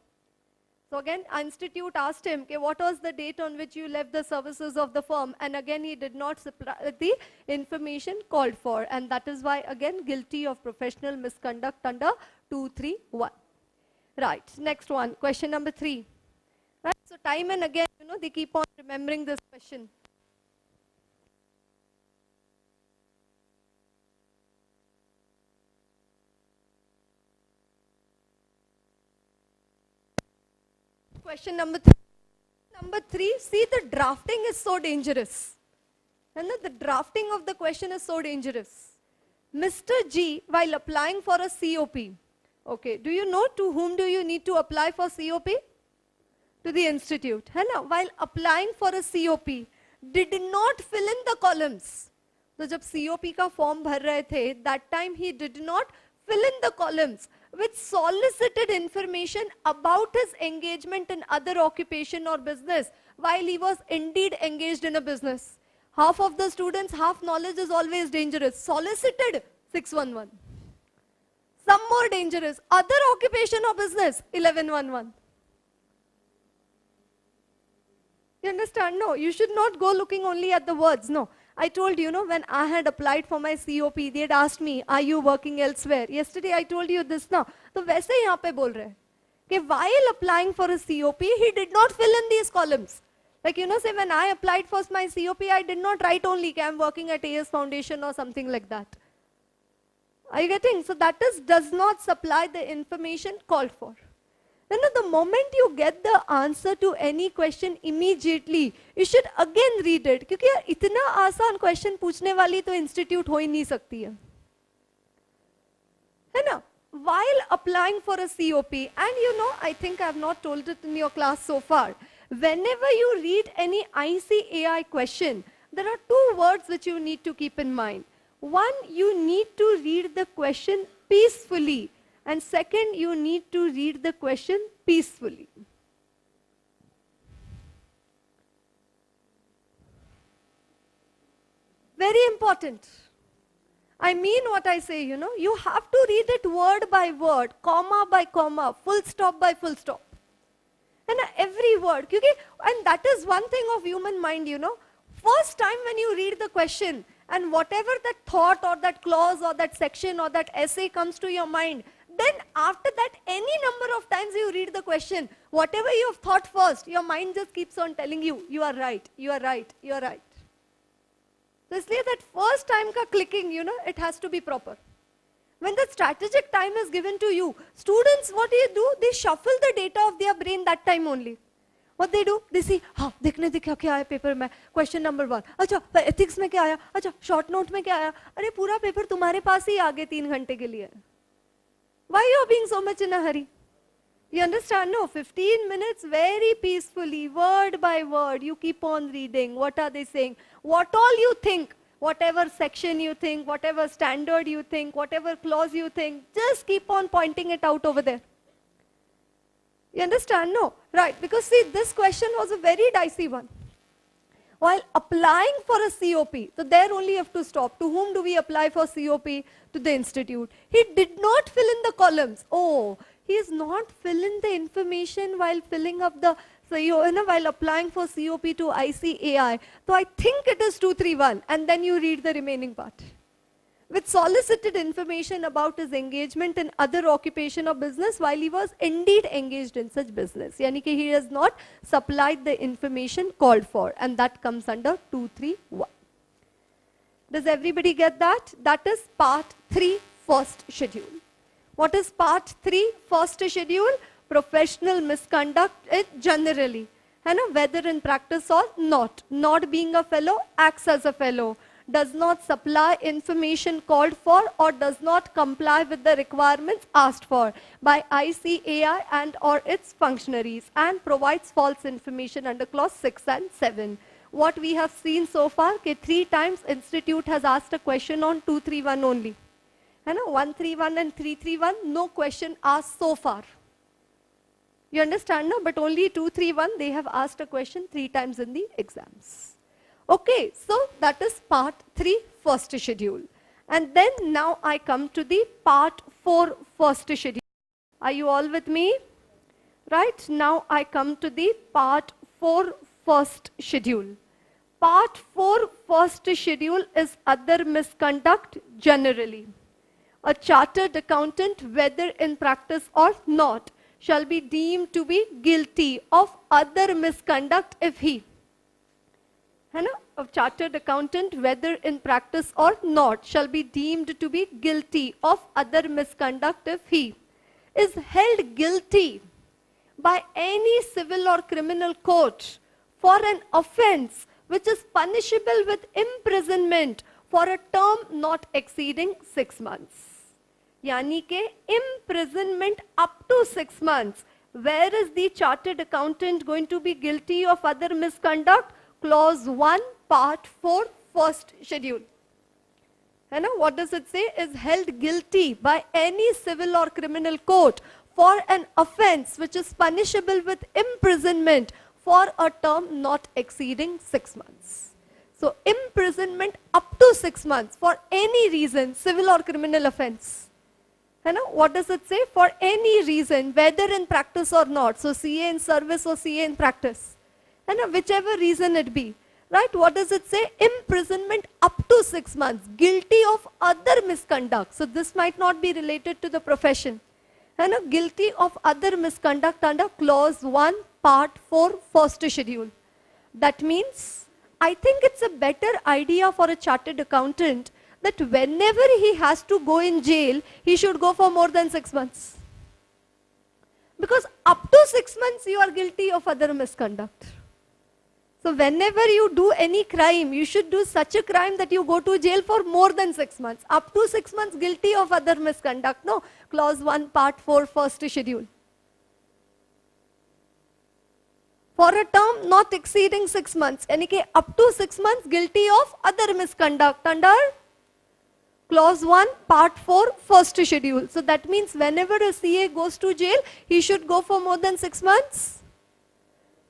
So again, institute asked him, okay, what was the date on which you left the services of the firm? And again, he did not supply the information called for. And that is why, again, guilty of professional misconduct under 231. Right, next one, question number 3. Right, so time and again, they keep on remembering this question. Question number 3. Number 3, see, the drafting is so dangerous. And the drafting of the question is so dangerous. Mr. G, while applying for a COP, okay, do you know to whom do you need to apply for COP? To the institute. And while applying for a COP, did not fill in the columns. So, जब COP का form भर रहे थे, that time he did not fill in the columns with solicited information about his engagement in other occupation or business while he was indeed engaged in a business. Half of the students, half knowledge is always dangerous. Solicited, 611. Some more dangerous, other occupation or business, 1111. You understand? No, you should not go looking only at the words. No, I told you, when I had applied for my COP, they had asked me, are you working elsewhere? Yesterday I told you this now. So वैसे ही यहाँ पे बोल रहे हैं कि while applying for a COP, he did not fill in these columns. Like, say when I applied for my COP, I did not write only that I'm working at AS Foundation or something like that. Are you getting? So that does not supply the information called for. Then the moment you get the answer to any question immediately, you should again read it. क्योंकि यार इतना आसान question पूछने वाली तो institute हो ही नहीं सकती है. है ना? While applying for a COP, and I think I have not told it in your class so far, whenever you read any ICAI question, there are 2 words which you need to keep in mind. One, you need to read the question peacefully. And second, you need to read the question peacefully. Very important. I mean what I say, you have to read it word by word, comma by comma, full stop by full stop. And every word, and that is one thing of human mind, First time when you read the question, and whatever that thought or that clause or that section or that essay comes to your mind, then after that, any number of times you read the question, whatever you have thought first, your mind just keeps on telling you, you are right, you are right, you are right. So, isliye that first time ka clicking, it has to be proper. When the strategic time is given to you, students, what do? They shuffle the data of their brain that time only. What they do? They see, देखने दे क्या आया paper में, question number 1. अच्छा, ethics में क्या आया? अच्छा, short note में क्या आया? अरे पूरा पेपर तुम्हारे पास ही आगे 3 घंटे के लिए. Why you are being so much in a hurry? You understand? No, 15 minutes very peacefully, word by word, you keep on reading. What are they saying? What all you think, whatever section you think, whatever standard you think, whatever clause you think, just keep on pointing it out over there. You understand? No, right, because see, this question was a very dicey one. While applying for a COP, so there only you have to stop. To whom do we apply for COP? To the institute. He did not fill in the columns. Oh, he is not filling the information while filling up the, so while applying for COP to ICAI. So I think it is 231, and then you read the remaining part. With solicited information about his engagement in other occupation or business while he was indeed engaged in such business. Yani ki he has not supplied the information called for, and that comes under 231. Does everybody get that? That is part 3, first schedule. What is part 3, first schedule? Professional misconduct generally. है ना, whether in practice or not. Not being a fellow, acts as a fellow. Does not supply information called for or does not comply with the requirements asked for by ICAI and or its functionaries and provides false information under clause 6 and 7. What we have seen so far, okay, 3 times institute has asked a question on 231 only. है ना, 131 and 331, no question asked so far. You understand, no? But only 231, they have asked a question 3 times in the exams. Okay, so that is part 3, first schedule. And then now I come to the part 4, first schedule. Are you all with me? Right, now I come to the part 4, first schedule. Part 4, first schedule is other misconduct generally. A chartered accountant, whether in practice or not, shall be deemed to be guilty of other misconduct if he, है ना, a chartered accountant, whether in practice or not, shall be deemed to be guilty of other misconduct if he is held guilty by any civil or criminal court for an offense which is punishable with imprisonment for a term not exceeding 6 months. यानी के imprisonment up to 6 months. Where is the chartered accountant going to be guilty of other misconduct? Clause 1, part 4, first schedule. है ना? What does it say? Is held guilty by any civil or criminal court for an offense which is punishable with imprisonment for a term not exceeding 6 months. So imprisonment up to 6 months for any reason, civil or criminal offense. है ना? What does it say? For any reason, whether in practice or not. So CA in service or CA in practice. है ना? Whichever reason it be. Right? What does it say? Imprisonment up to 6 months. Guilty of other misconduct. So this might not be related to the profession. है ना? Guilty of other misconduct under clause 1, part 4, first schedule. That means, I think it's a better idea for a chartered accountant that whenever he has to go in jail, he should go for more than 6 months. Because up to 6 months you are guilty of other misconduct. So whenever you do any crime, you should do such a crime that you go to jail for more than 6 months. Up to 6 months guilty of other misconduct. No, clause 1, part 4, first schedule. For a term not exceeding 6 months. यानी कि up to 6 months guilty of other misconduct under clause 1, part 4, first schedule. So that means whenever a CA goes to jail, he should go for more than 6 months?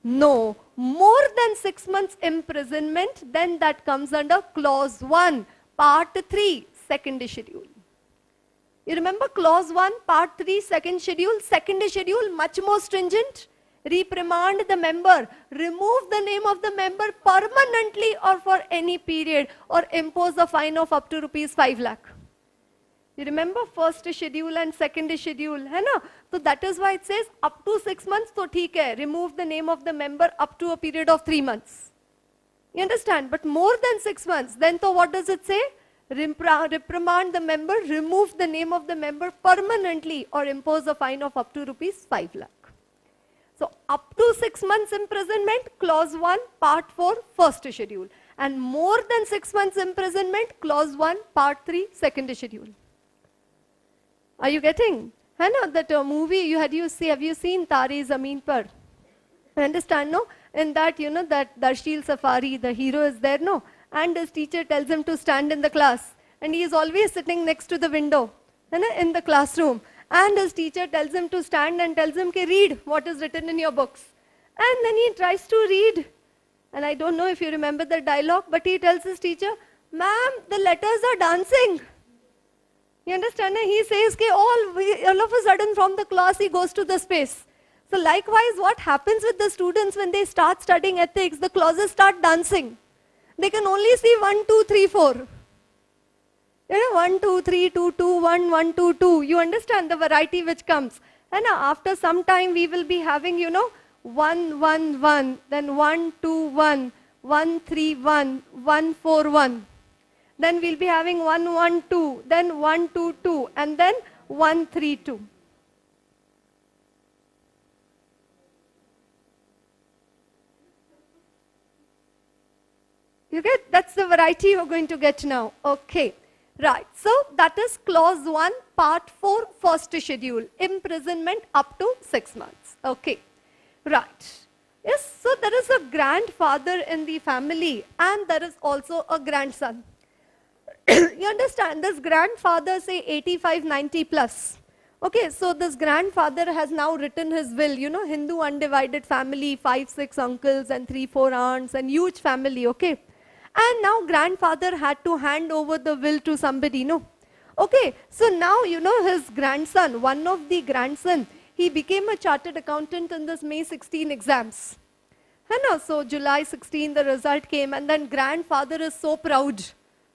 No, more than 6 months imprisonment, then that comes under clause 1, part 3, second schedule. You remember clause 1, part 3, second schedule, much more stringent. Reprimand the member, remove the name of the member permanently or for any period, or impose a fine of up to ₹5 lakh. You remember first schedule and second schedule, है ना? So that is why it says up to 6 months, तो ठीक है, remove the name of the member up to a period of 3 months. You understand? But more than 6 months, then so what does it say? Reprimand the member, remove the name of the member permanently, or impose a fine of up to ₹5 lakh. So up to 6 months imprisonment, clause 1, part 4, first schedule. And more than 6 months imprisonment, clause 1, part 3, second schedule. Are you getting? है ना? That movie have you seen Tare Zameen Par? Understand, no? In that, you know, that Darshil Safari, the hero is there, no? And his teacher tells him to stand in the class. And he is always sitting next to the window, है ना, in the classroom. And his teacher tells him to stand and tells him, "Okay, read what is written in your books." And then he tries to read. And I don't know if you remember the dialogue, but he tells his teacher, "Ma'am, the letters are dancing." You understand? He says, "Okay, all of a sudden from the class he goes to the space." So likewise, what happens with the students when they start studying ethics, the clauses start dancing. They can only see 1, 2, 3, 4. You know, 1, 2, 3, 2, 2, 1, 1, 2, 2. You understand the variety which comes. And after some time we will be having, you know, 1, 1, 1, then 1, 2, 1, 1, 3, 1, 1, 4, 1. Then we'll be having 1, 1, 2, then 1, 2, 2, and then 1, 3, 2. You get? That's the variety you're going to get now. Okay. Right. So that is clause 1, part 4, first schedule. Imprisonment up to 6 months. Okay. Right. Yes. So there is a grandfather in the family and there is also a grandson. You understand? This grandfather, say 85, 90 plus. Okay, so this grandfather has now written his will, you know, Hindu undivided family, 5, 6 uncles and 3, 4 aunts and huge family, okay. And now grandfather had to hand over the will to somebody, no. Okay, so now, you know, his grandson, one of the grandson, he became a chartered accountant in this May 16 exams. And so July 16, the result came and then grandfather is so proud.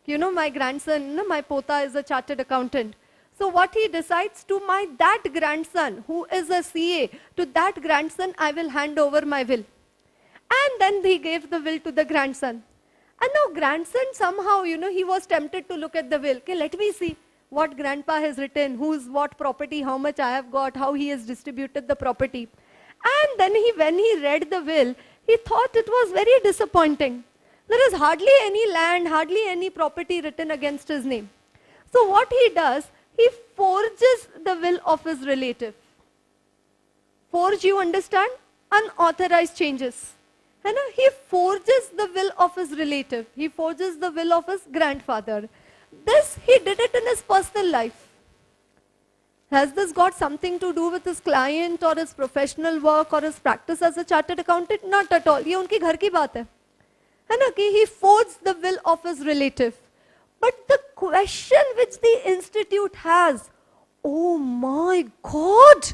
You know, my grandson, you know, my pota is a chartered accountant. So what he decides to that grandson, who is a CA, to that grandson, I will hand over my will. And then he gave the will to the grandson. And now grandson somehow, you know, he was tempted to look at the will. Okay, let me see what grandpa has written, who's what property, how much I have got, how he has distributed the property. And then when he read the will, he thought it was very disappointing. There is hardly any land, hardly any property written against his name. So what he does, he forges the will of his relative. Forge, you understand? Unauthorized changes. And he forges the will of his relative. He forges the will of his grandfather. This, he did it in his personal life. Has this got something to do with his client or his professional work or his practice as a chartered accountant? Not at all. ये उनके घर की बात है. He forged the will of his relative. But the question which the institute has, oh my God,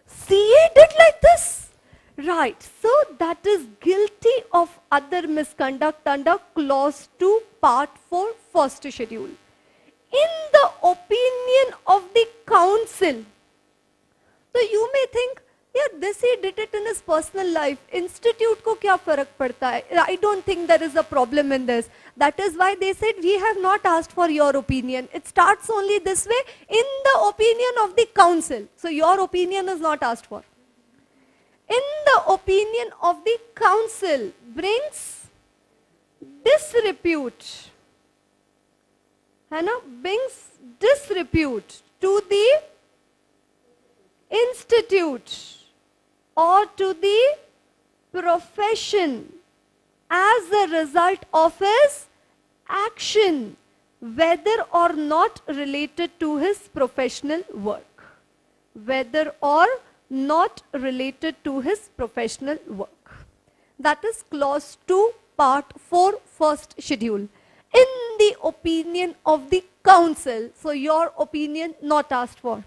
CA did like this. Right, so that is guilty of other misconduct under clause 2, part 4, first schedule. In the opinion of the council, so you may think, yeah, this he did it in his personal life. Institute ko kya farak padta hai? I don't think there is a problem in this. That is why they said, we have not asked for your opinion. It starts only this way, in the opinion of the council. So your opinion is not asked for. In the opinion of the council, brings disrepute. Brings disrepute to the institute or to the profession as a result of his action, whether or not related to his professional work. Whether or not related to his professional work. That is clause 2, part 4, first schedule. In the opinion of the council, so your opinion not asked for.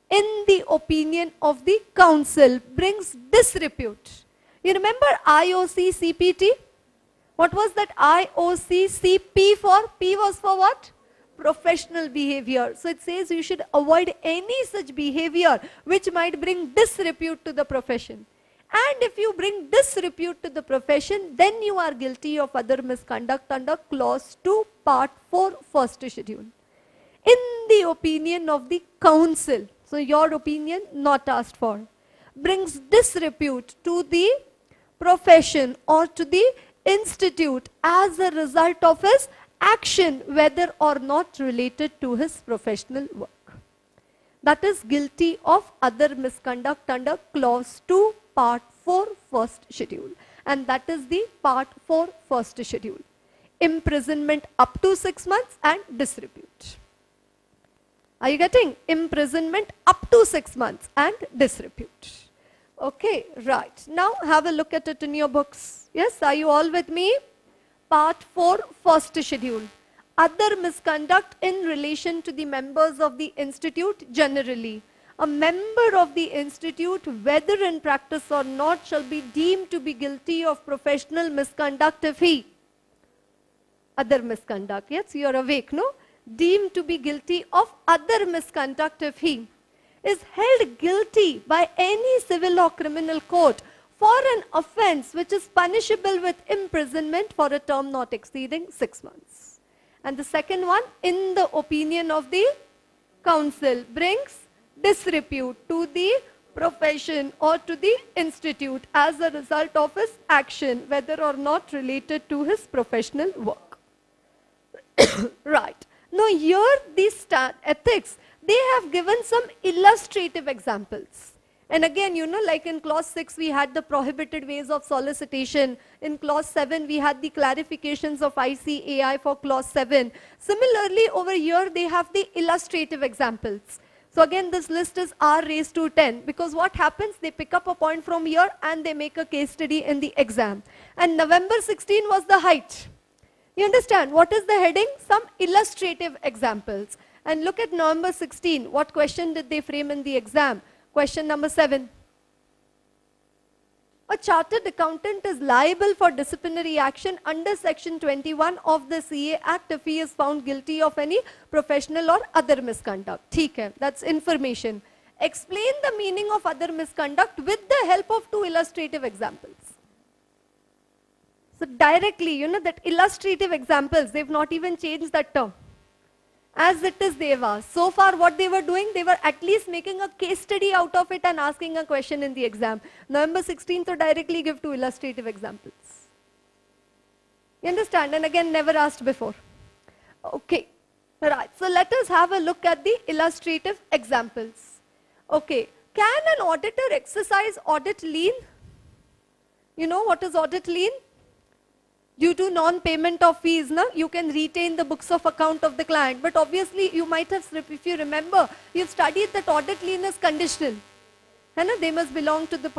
In the opinion of the council, brings disrepute. You remember IOC CPT? What was that IOC CP for? P was for what? Professional behavior. So it says you should avoid any such behavior which might bring disrepute to the profession. And if you bring disrepute to the profession, then you are guilty of other misconduct under clause 2, part 4, first schedule. In the opinion of the council, so your opinion not asked for, brings disrepute to the profession or to the institute as a result of his action, whether or not related to his professional work. That is guilty of other misconduct under clause 2, part 4, first schedule. And that is the part 4, first schedule. Imprisonment up to 6 months and disrepute. Are you getting? Imprisonment up to 6 months and disrepute. Okay, right. Now have a look at it in your books. Yes, are you all with me? Part 4, first schedule. Other misconduct in relation to the members of the institute generally. A member of the institute, whether in practice or not, shall be deemed to be guilty of professional misconduct if he, other misconduct, yes, you are awake, no? Deemed to be guilty of other misconduct if he is held guilty by any civil or criminal court for an offense which is punishable with imprisonment for a term not exceeding 6 months. And the second one, in the opinion of the council, brings disrepute to the profession, or to the institute as a result of his action, whether or not related to his professional work. Right. Now here these ethics, they have given some illustrative examples. And again, like in clause 6, we had the prohibited ways of solicitation. In clause 7, we had the clarifications of ICAI for clause 7. Similarly, over here, they have the illustrative examples. So again, this list is R raised to 10, because what happens, they pick up a point from here and they make a case study in the exam. And November 16 was the height. You understand? What is the heading? Some illustrative examples. And look at November 16. What question did they frame in the exam? Question number 7. A chartered accountant is liable for disciplinary action under section 21 of the CA Act if he is found guilty of any professional or other misconduct. ठीक है, that's information. Explain the meaning of other misconduct with the help of 2 illustrative examples. So directly, that illustrative examples, they've not even changed that term. As it is, they were. So far, what they were doing, they were at least making a case study out of it and asking a question in the exam. November 16th, so directly give 2 illustrative examples. You understand? And again, never asked before. Okay. Right. So let us have a look at the illustrative examples. Okay. Can an auditor exercise audit lien? You know what is audit lien? Due to non-payment of fees, you can retain the books of account of the client. But obviously, you might have, if you remember, you've studied that audit lien is conditional. They must belong to the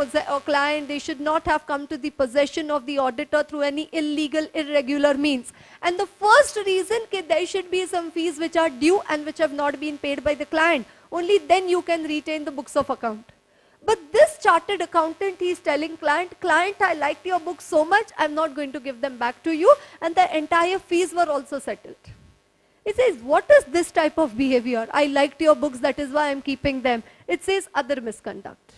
client. They should not have come to the possession of the auditor through any illegal, irregular means. And the first reason, there should be some fees which are due and which have not been paid by the client. Only then you can retain the books of account. But this chartered accountant, he is telling client, I liked your books so much, I'm not going to give them back to you. And the entire fees were also settled. He says, what is this type of behavior? I liked your books, that is why I'm keeping them. It says other misconduct.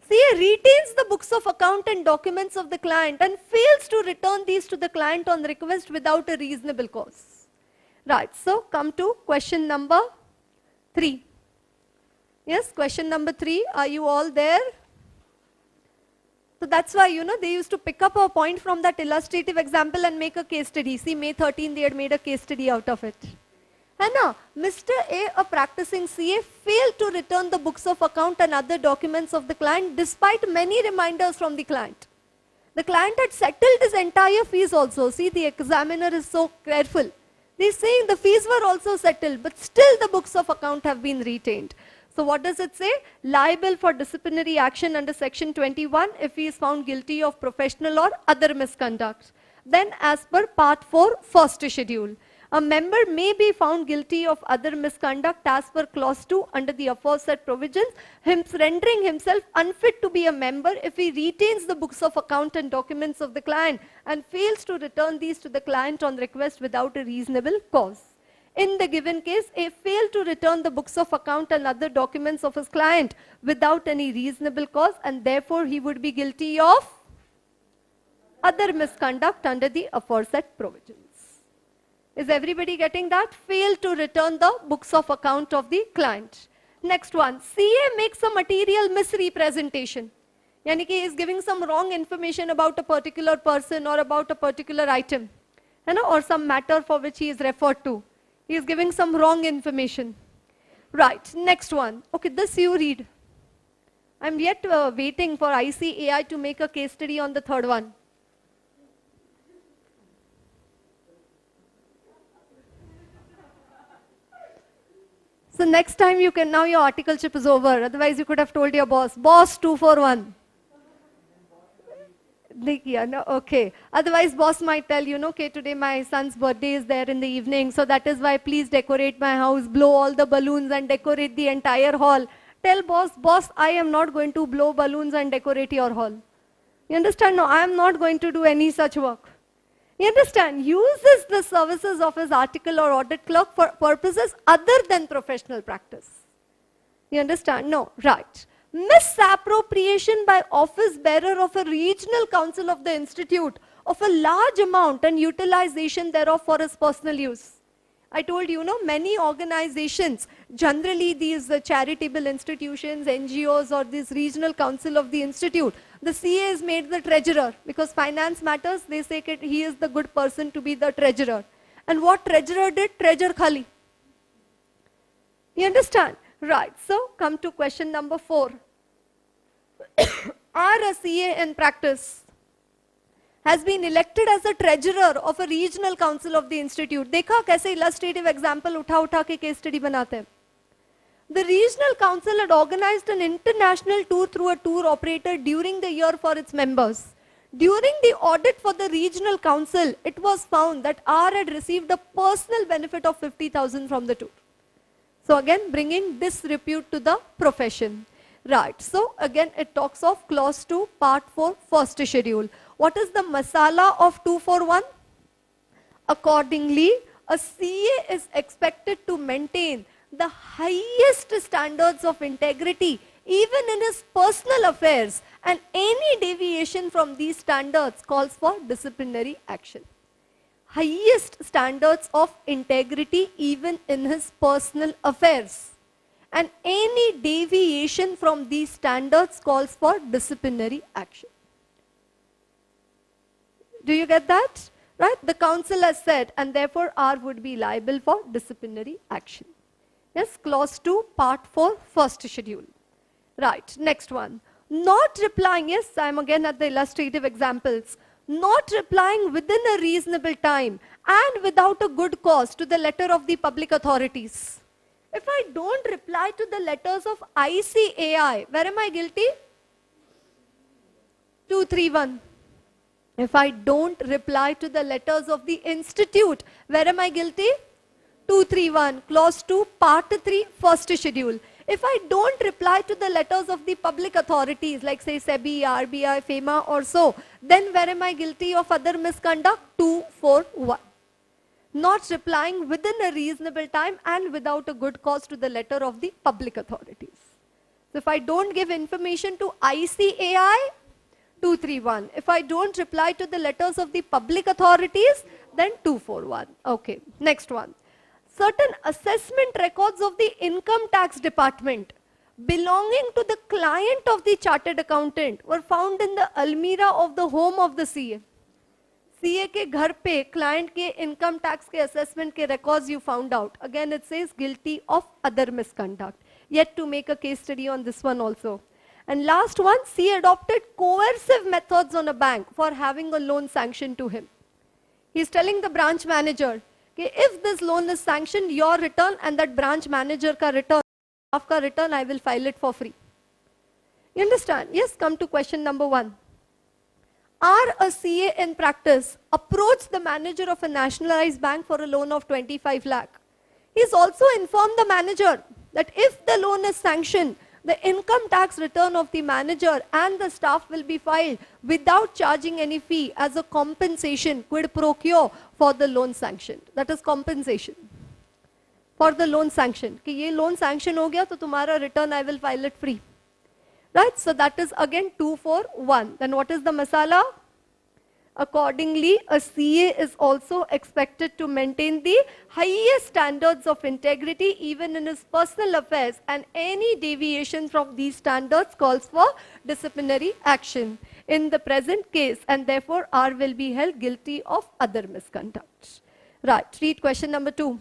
CA retains the books of account and documents of the client and fails to return these to the client on request without a reasonable cause. Right, so come to question number 3. Yes, question number 3, are you all there? So that's why, they used to pick up a point from that illustrative example and make a case study. See, May 13, they had made a case study out of it. And now, Mr. A practicing CA, failed to return the books of account and other documents of the client despite many reminders from the client. The client had settled his entire fees also. See, the examiner is so careful. They're saying the fees were also settled, but still the books of account have been retained. So what does it say? Liable for disciplinary action under section 21 if he is found guilty of professional or other misconduct. Then as per part 4, first schedule. A member may be found guilty of other misconduct as per clause 2 under the aforesaid provisions, rendering himself unfit to be a member if he retains the books of account and documents of the client and fails to return these to the client on request without a reasonable cause. In the given case, A failed to return the books of account and other documents of his client without any reasonable cause, and therefore he would be guilty of other misconduct under the aforesaid provisions. Is everybody getting that? Failed to return the books of account of the client. Next one, CA makes a material misrepresentation. Yani ki he is giving some wrong information about a particular person or about a particular item, or some matter for which he is referred to. He is giving some wrong information. Right, next one. Okay, this you read. I'm yet waiting for ICAI to make a case study on the third one. So next time you can, now your articleship is over. Otherwise you could have told your boss, boss 241. No, okay. Otherwise, boss might tell you, okay, today my son's birthday is there in the evening, so that is why please decorate my house, blow all the balloons and decorate the entire hall. Tell boss, I am not going to blow balloons and decorate your hall. You understand? No, I am not going to do any such work. You understand? Uses the services of his article or audit clerk for purposes other than professional practice. You understand? No, right. Misappropriation by office bearer of a regional council of the institute of a large amount and utilization thereof for his personal use. I told you, many organizations, generally these charitable institutions, NGOs, or this regional council of the institute, the CA is made the treasurer because finance matters. They say that he is the good person to be the treasurer. And what treasurer did? Treasure khali. You understand? Right. So come to question number 4. Are a CA in practice has been elected as a treasurer of a regional council of the institute. देखा कैसे illustrative example उठा के case study बनाते हैं. The regional council had organized an international tour through a tour operator during the year for its members. During the audit for the regional council, it was found that R had received a personal benefit of 50,000 from the tour. So again, bringing disrepute to the profession. Right. So again, it talks of clause 2, part 4, first schedule. What is the masala of 241? Accordingly, a CA is expected to maintain the highest standards of integrity even in his personal affairs, and any deviation from these standards calls for disciplinary action. Highest standards of integrity even in his personal affairs, and any deviation from these standards calls for disciplinary action. Do you get that? Right? The council has said, and therefore R would be liable for disciplinary action. Yes, clause 2, part 4, first schedule. Right, next one. Not replying, yes, I am again at the illustrative examples. Not replying within a reasonable time and without a good cause to the letter of the public authorities. If I don't reply to the letters of ICAI, where am I guilty? 231. If I don't reply to the letters of the institute, where am I guilty? 231, clause 2, part 3, first schedule. If I don't reply to the letters of the public authorities, like say SEBI, RBI, FEMA or so, then where am I guilty of other misconduct? 241. Not replying within a reasonable time and without a good cause to the letter of the public authorities. So if I don't give information to ICAI, 231. If I don't reply to the letters of the public authorities, then 241. Okay, next one. Certain assessment records of the income tax department belonging to the client of the chartered accountant were found in the almirah of the home of the CA. CA के घर पे client के income tax के assessment के records you found out. Again it says guilty of other misconduct. Yet to make a case study on this one also. And last one, C adopted coercive methods on a bank for having a loan sanctioned to him. He is telling the branch manager, okay, if this loan is sanctioned, your return and that branch manager ka return, after return, I will file it for free. You understand? Yes, come to question number 1. Are a CA in practice approached the manager of a nationalized bank for a loan of 25 lakh? He has also informed the manager that if the loan is sanctioned, the income tax return of the manager and the staff will be filed without charging any fee as a compensation, quid pro quo, for the loan sanctioned. That is compensation for the loan sanction. कि ये loan sanction हो गया तो तुम्हारा return I will file it free. Right? So that is again 241. Then what is the masala? Accordingly, a CA is also expected to maintain the highest standards of integrity even in his personal affairs, and any deviation from these standards calls for disciplinary action in the present case, and therefore R will be held guilty of other misconduct. Right, read question number 2.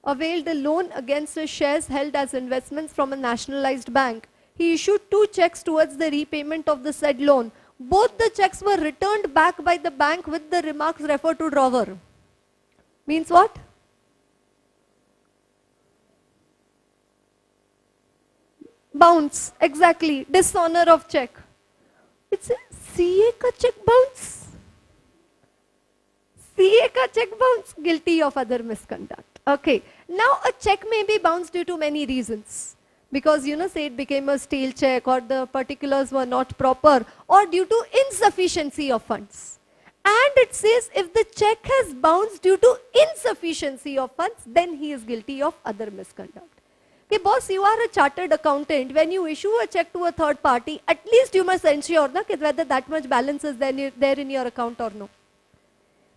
Availed a loan against his shares held as investments from a nationalized bank. He issued 2 checks towards the repayment of the said loan. Both the checks were returned back by the bank with the remarks refer to drawer. Means what? Bounce. Exactly. Dishonor of check. It's a CA ka check bounce. CA ka check bounce. Guilty of other misconduct. Okay, now a check may be bounced due to many reasons. Because, say it became a stale check, or the particulars were not proper, or due to insufficiency of funds. And it says if the check has bounced due to insufficiency of funds, then he is guilty of other misconduct. Okay, boss, you are a chartered accountant. When you issue a check to a third party, at least you must ensure na, whether that much balance is there in your account or no.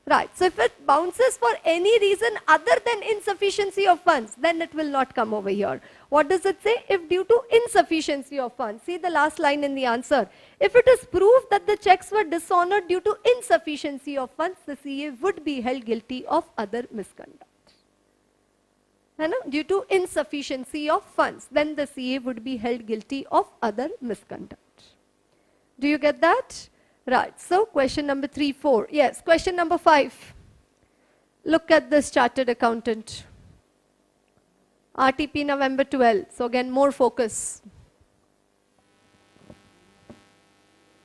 Right. So if it bounces for any reason other than insufficiency of funds, then it will not come over here. What does it say? If due to insufficiency of funds, see the last line in the answer. If it is proved that the checks were dishonored due to insufficiency of funds, the CA would be held guilty of other misconduct. Due to insufficiency of funds, then the CA would be held guilty of other misconduct. Do you get that? Right, so question number 3, 4. Yes, question number 5. Look at this chartered accountant. RTP November 12. So again, more focus.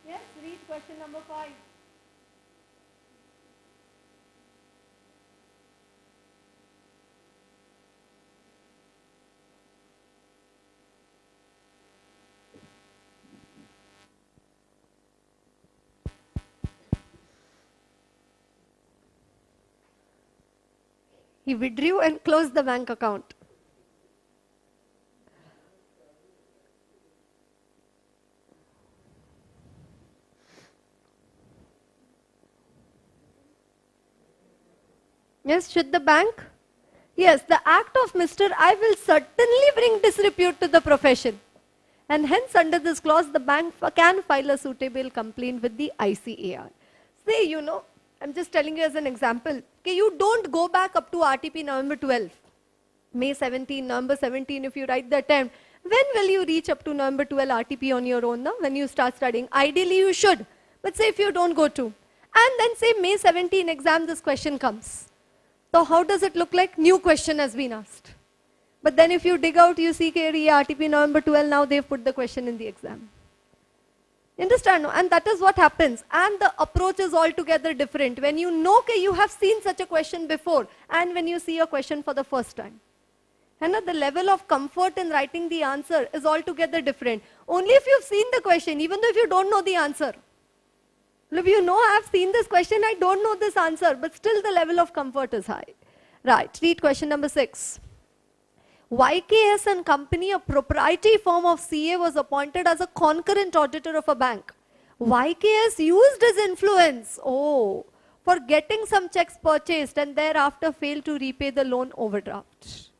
Yes, read question number 5. He withdrew and closed the bank account. Yes, should the bank? Yes, the act of Mr. I will certainly bring disrepute to the profession. And hence under this clause, the bank can file a suitable complaint with the ICAR. See, I'm just telling you as an example. Okay, you don't go back up to RTP November 12. May 17, November 17, if you write the attempt. When will you reach up to November 12 RTP on your own, when you start studying? Ideally, you should. But say if you don't go to. And then say May 17 exam, this question comes. So how does it look like? New question has been asked. But then if you dig out, you see RTP November 12, now they've put the question in the exam. Understand? And that is what happens. And the approach is altogether different. When you know you have seen such a question before, and when you see a question for the first time. And the level of comfort in writing the answer is altogether different. Only if you've seen the question, even though if you don't know the answer. If you know I've seen this question, I don't know this answer, but still the level of comfort is high. Right, read question number 6. YKS and Company, a proprietary firm of CA, was appointed as a concurrent auditor of a bank. YKS used his influence, for getting some checks purchased and thereafter failed to repay the loan overdraft.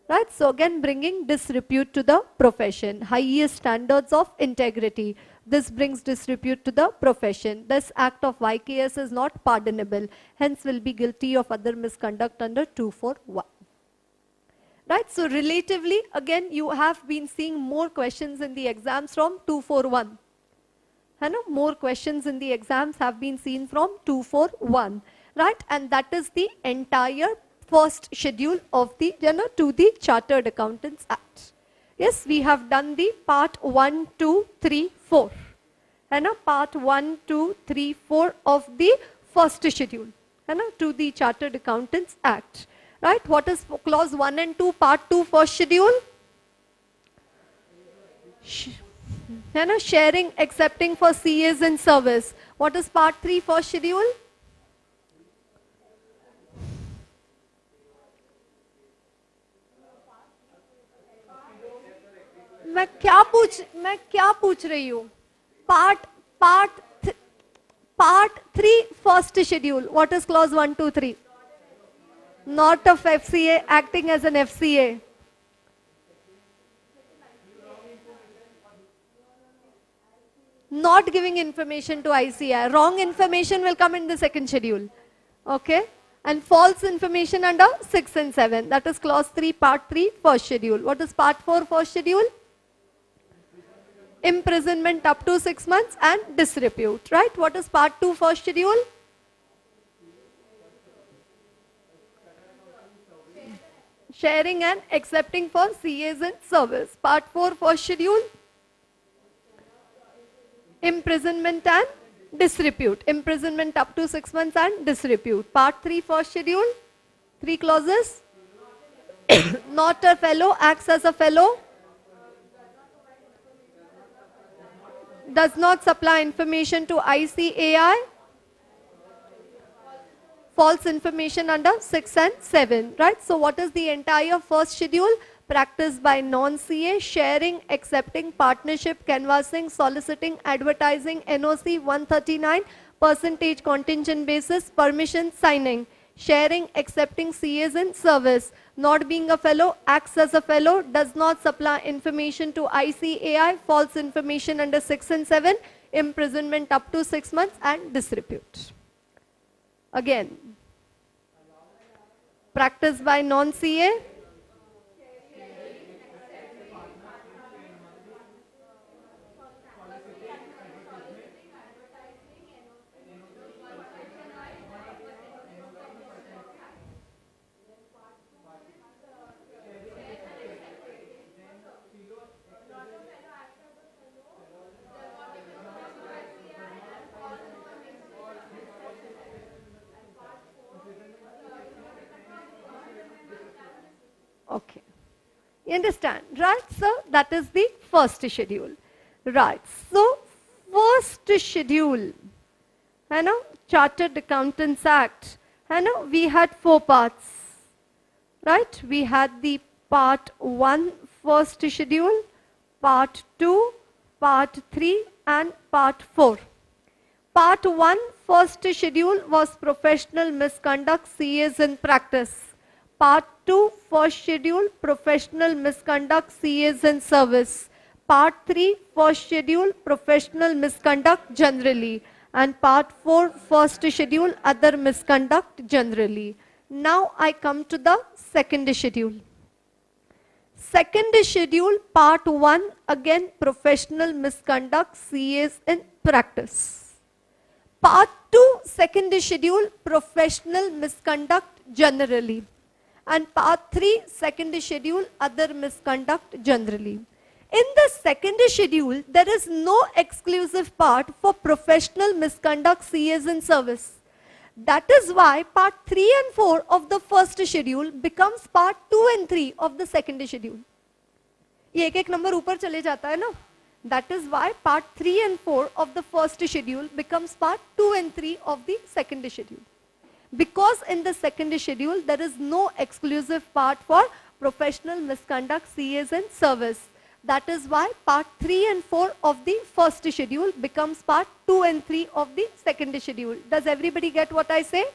Right, so again bringing disrepute to the profession, highest standards of integrity. This brings disrepute to the profession. This act of YKS is not pardonable, hence will be guilty of other misconduct under 241. Right, so relatively, again, you have been seeing more questions in the exams from 241. More questions in the exams have been seen from 241. Right, and that is the entire first schedule of the, to the Chartered Accountants Act. Yes, we have done the part 1, 2, 3, 4. Part 1, 2, 3, 4 of the first schedule. To the Chartered Accountants Act. Right, what is clause 1 and 2, part 2, first schedule? Sharing, accepting for CAs in service. What is part 3, first schedule? मैं क्या पूछ रही हूँ? Part 3, first schedule. What is clause 1, 2, 3? Not of FCA, acting as an FCA. Not giving information to ICI. Wrong information will come in the second schedule. Okay? And false information under 6 and 7. That is clause 3, part 3, first schedule. What is part 4, first schedule? Imprisonment up to 6 months and disrepute. Right? What is part 2, first schedule? Sharing and accepting for CAs in service. Part 4, first schedule. Imprisonment and disrepute. Imprisonment up to 6 months and disrepute. Part 3, first schedule. 3 clauses. Not a fellow, acts as a fellow. Does not supply information to ICAI. false information under 6 and 7, right? So what is the entire first schedule? Practice by non-CA, sharing, accepting, partnership, canvassing, soliciting, advertising, NOC 139, percentage contingent basis, permission, signing, sharing, accepting CAs in service, not being a fellow, acts as a fellow, does not supply information to ICAI, false information under 6 and 7, imprisonment up to 6 months and disrepute. Again, practice by non-CA, okay. You understand, right? So that is the first schedule, right? So first schedule, Chartered Accountants Act, we had 4 parts, right? We had the part 1 first schedule, part 2, part 3 and part 4. Part 1 first schedule was professional misconduct, CAs in practice. Part 2 first schedule, professional misconduct, CAs in service. Part 3 first schedule, professional misconduct generally. And part 4 first schedule, other misconduct generally. Now I come to the second schedule. Second schedule, part 1, again professional misconduct, CAs in practice. Part 2, second schedule, professional misconduct generally. And part 3, second schedule, other misconduct generally. In the second schedule, there is no exclusive part for professional misconduct, CAs in service. That is why part 3 and 4 of the first schedule becomes part 2 and 3 of the second schedule. ये एक number ऊपर चले जाता है ना? That is why part 3 and 4 of the first schedule becomes part 2 and 3 of the second schedule. Because in the second schedule, there is no exclusive part for professional misconduct, CAs in service. That is why part 3 and 4 of the first schedule becomes part 2 and 3 of the second schedule. Does everybody get what I say?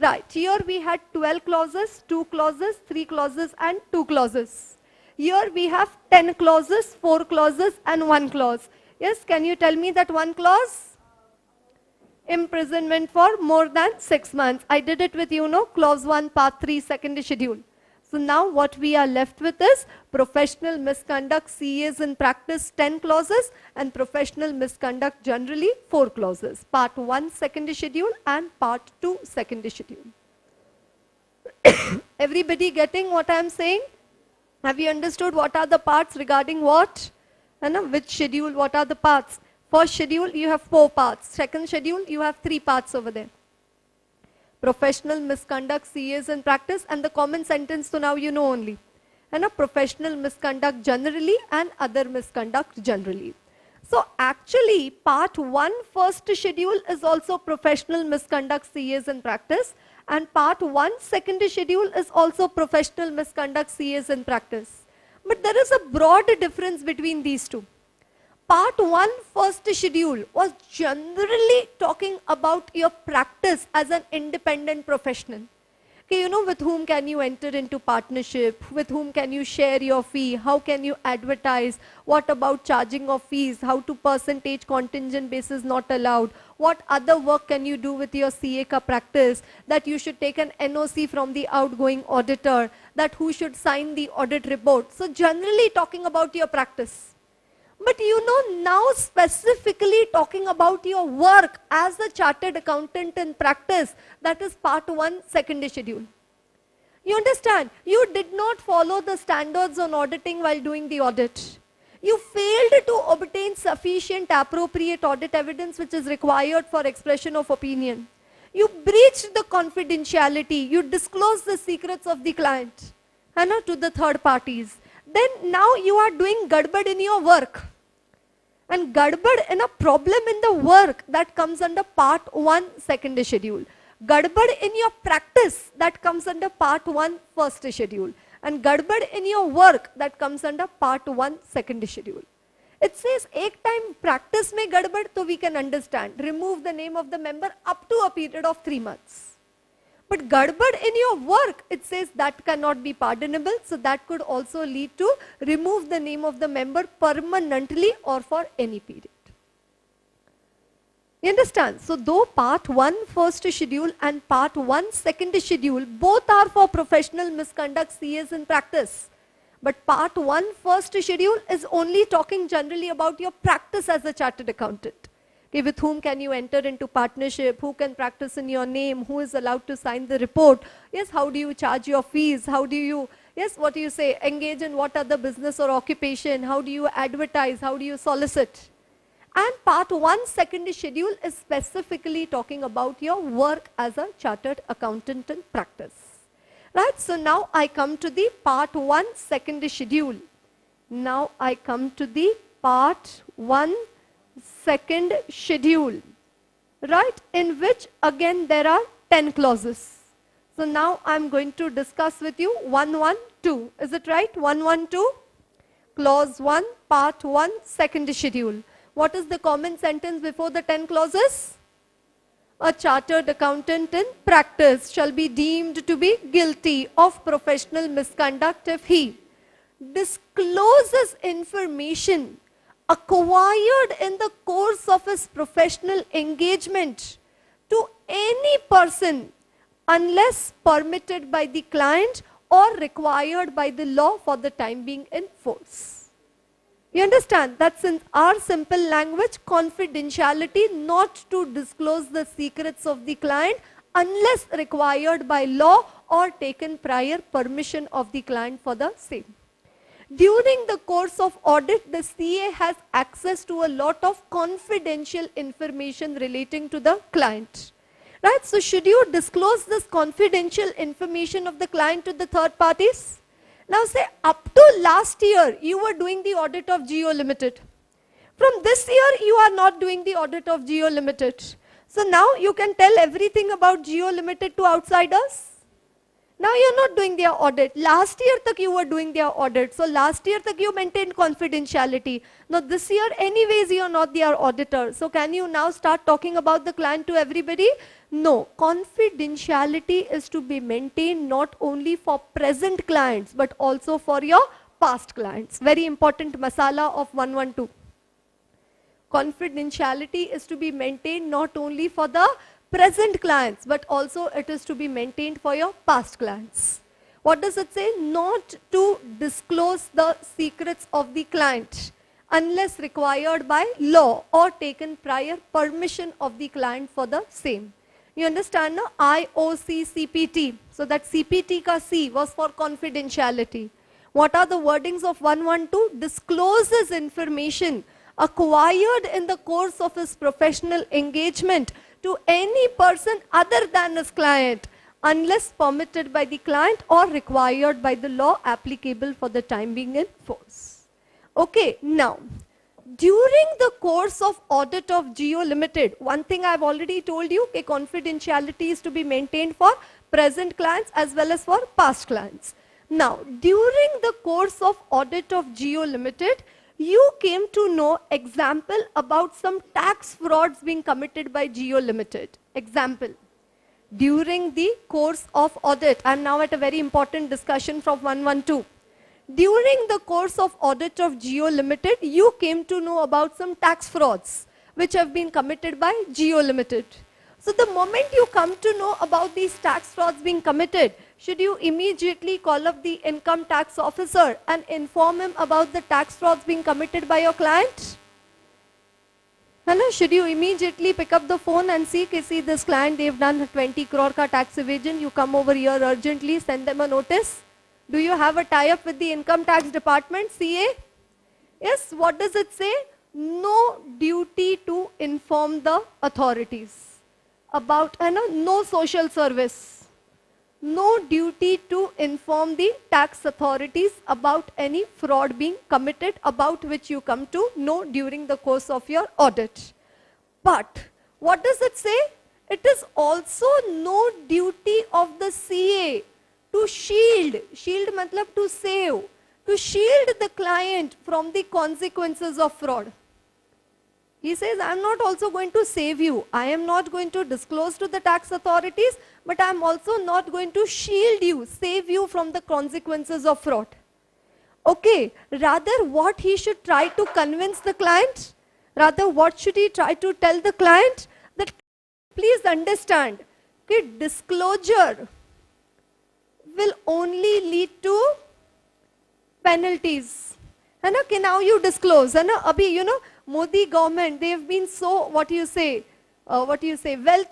Right, here we had 12 clauses, 2 clauses, 3 clauses and 2 clauses. Here we have 10 clauses, 4 clauses and 1 clause. Yes, can you tell me that one clause? Imprisonment for more than 6 months. I did it with clause 1, part 3, second schedule. So now what we are left with is professional misconduct, CAs in practice, 10 clauses and professional misconduct generally 4 clauses. Part 1 second schedule and part 2 second schedule. Everybody getting what I am saying? Have you understood what are the parts regarding what? And which schedule, what are the parts? First schedule, you have 4 parts. Second schedule, you have 3 parts over there. Professional misconduct, CAs in practice, and the common sentence, so now you know only. Professional misconduct generally and other misconduct generally. So actually, part 1 first schedule is also professional misconduct, CAs in practice, and part 1 second schedule is also professional misconduct, CAs in practice. But there is a broad difference between these two. Part 1 first schedule was generally talking about your practice as an independent professional. Okay, with whom can you enter into partnership, with whom can you share your fee, how can you advertise, what about charging of fees, how to percentage contingent basis not allowed, what other work can you do with your CA ka practice, that you should take an NOC from the outgoing auditor, that who should sign the audit report. So generally talking about your practice. But now specifically talking about your work as a chartered accountant in practice, that is part 1 second schedule. You understand? You did not follow the standards on auditing while doing the audit. You failed to obtain sufficient appropriate audit evidence which is required for expression of opinion. You breached the confidentiality. You disclosed the secrets of the client to the third parties. Then now you are doing gadbad in your work. And gadbad in a problem in the work, that comes under part 1 second schedule. Gadbad in your practice, that comes under part 1 first schedule. And gadbad in your work, that comes under part 1 second schedule. It says, ek time practice mein gadbad, so we can understand. Remove the name of the member up to a period of 3 months. But gadbad in your work, it says that cannot be pardonable. So that could also lead to remove the name of the member permanently or for any period. You understand? So though part 1 first schedule and part 1 second schedule, both are for professional misconduct CAs in practice. But part 1 first schedule is only talking generally about your practice as a chartered accountant. Okay, with whom can you enter into partnership, who can practice in your name, who is allowed to sign the report, yes, how do you charge your fees, how do you, yes, what do you say, engage in what other business or occupation, how do you advertise, how do you solicit. And part 1 second schedule is specifically talking about your work as a chartered accountant in practice. Right, so now I come to the part 1 second schedule. Now I come to the part 1 second schedule, right, in which again there are 10 clauses. So now I'm going to discuss with you 112. Is it right? 112, clause 1, part 1 second schedule. What is the common sentence before the 10 clauses? A chartered accountant in practice shall be deemed to be guilty of professional misconduct if he discloses information acquired in the course of his professional engagement to any person unless permitted by the client or required by the law for the time being in force. You understand? That's in our simple language, confidentiality, not to disclose the secrets of the client unless required by law or taken prior permission of the client for the same. During the course of audit, the CA has access to a lot of confidential information relating to the client. Right? So should you disclose this confidential information of the client to the third parties? Now say up to last year, you were doing the audit of Geo Limited. From this year, you are not doing the audit of Geo Limited. So now you can tell everything about Geo Limited to outsiders. Now you're not doing their audit. Last year tak you were doing their audit. So last year tak you maintained confidentiality. Now this year anyways you're not their auditor. So can you now start talking about the client to everybody? No. Confidentiality is to be maintained not only for present clients but also for your past clients. Very important masala of 112. Confidentiality is to be maintained not only for the present clients, but also it is to be maintained for your past clients. What does it say? Not to disclose the secrets of the client unless required by law or taken prior permission of the client for the same. You understand now? IOC CPT. So that CPT ka C was for confidentiality. What are the wordings of 112? Discloses information acquired in the course of his professional engagement to any person other than his client unless permitted by the client or required by the law applicable for the time being in force. Okay, now during the course of audit of Geo Limited, one thing I've already told you, confidentiality is to be maintained for present clients as well as for past clients. Now, during the course of audit of Geo Limited, you came to know example about some tax frauds being committed by Geo Limited. Example, during the course of audit, I am now at a very important discussion from 112. During the course of audit of Geo Limited, you came to know about some tax frauds which have been committed by Geo Limited. So the moment you come to know about these tax frauds being committed, should you immediately call up the income tax officer and inform him about the tax frauds being committed by your client? Hello, should you immediately pick up the phone and see this client, they've done 20 crore ka tax evasion, you come over here urgently, send them a notice? Do you have a tie-up with the income tax department, CA? Yes, what does it say? No duty to inform the authorities about, no social service. No duty to inform the tax authorities about any fraud being committed about which you come to know during the course of your audit. But what does it say? it is also no duty of the CA to shield matlab to save, to shield the client from the consequences of fraud. He says, I am not also going to save you. I am not going to disclose to the tax authorities, but I am also not going to shield you, save you from the consequences of fraud. Okay, rather what he should try to convince the client, rather what should he try to tell the client? That please understand, okay, disclosure will only lead to penalties. Okay, now you disclose. Abhi, Modi government, they have been so, well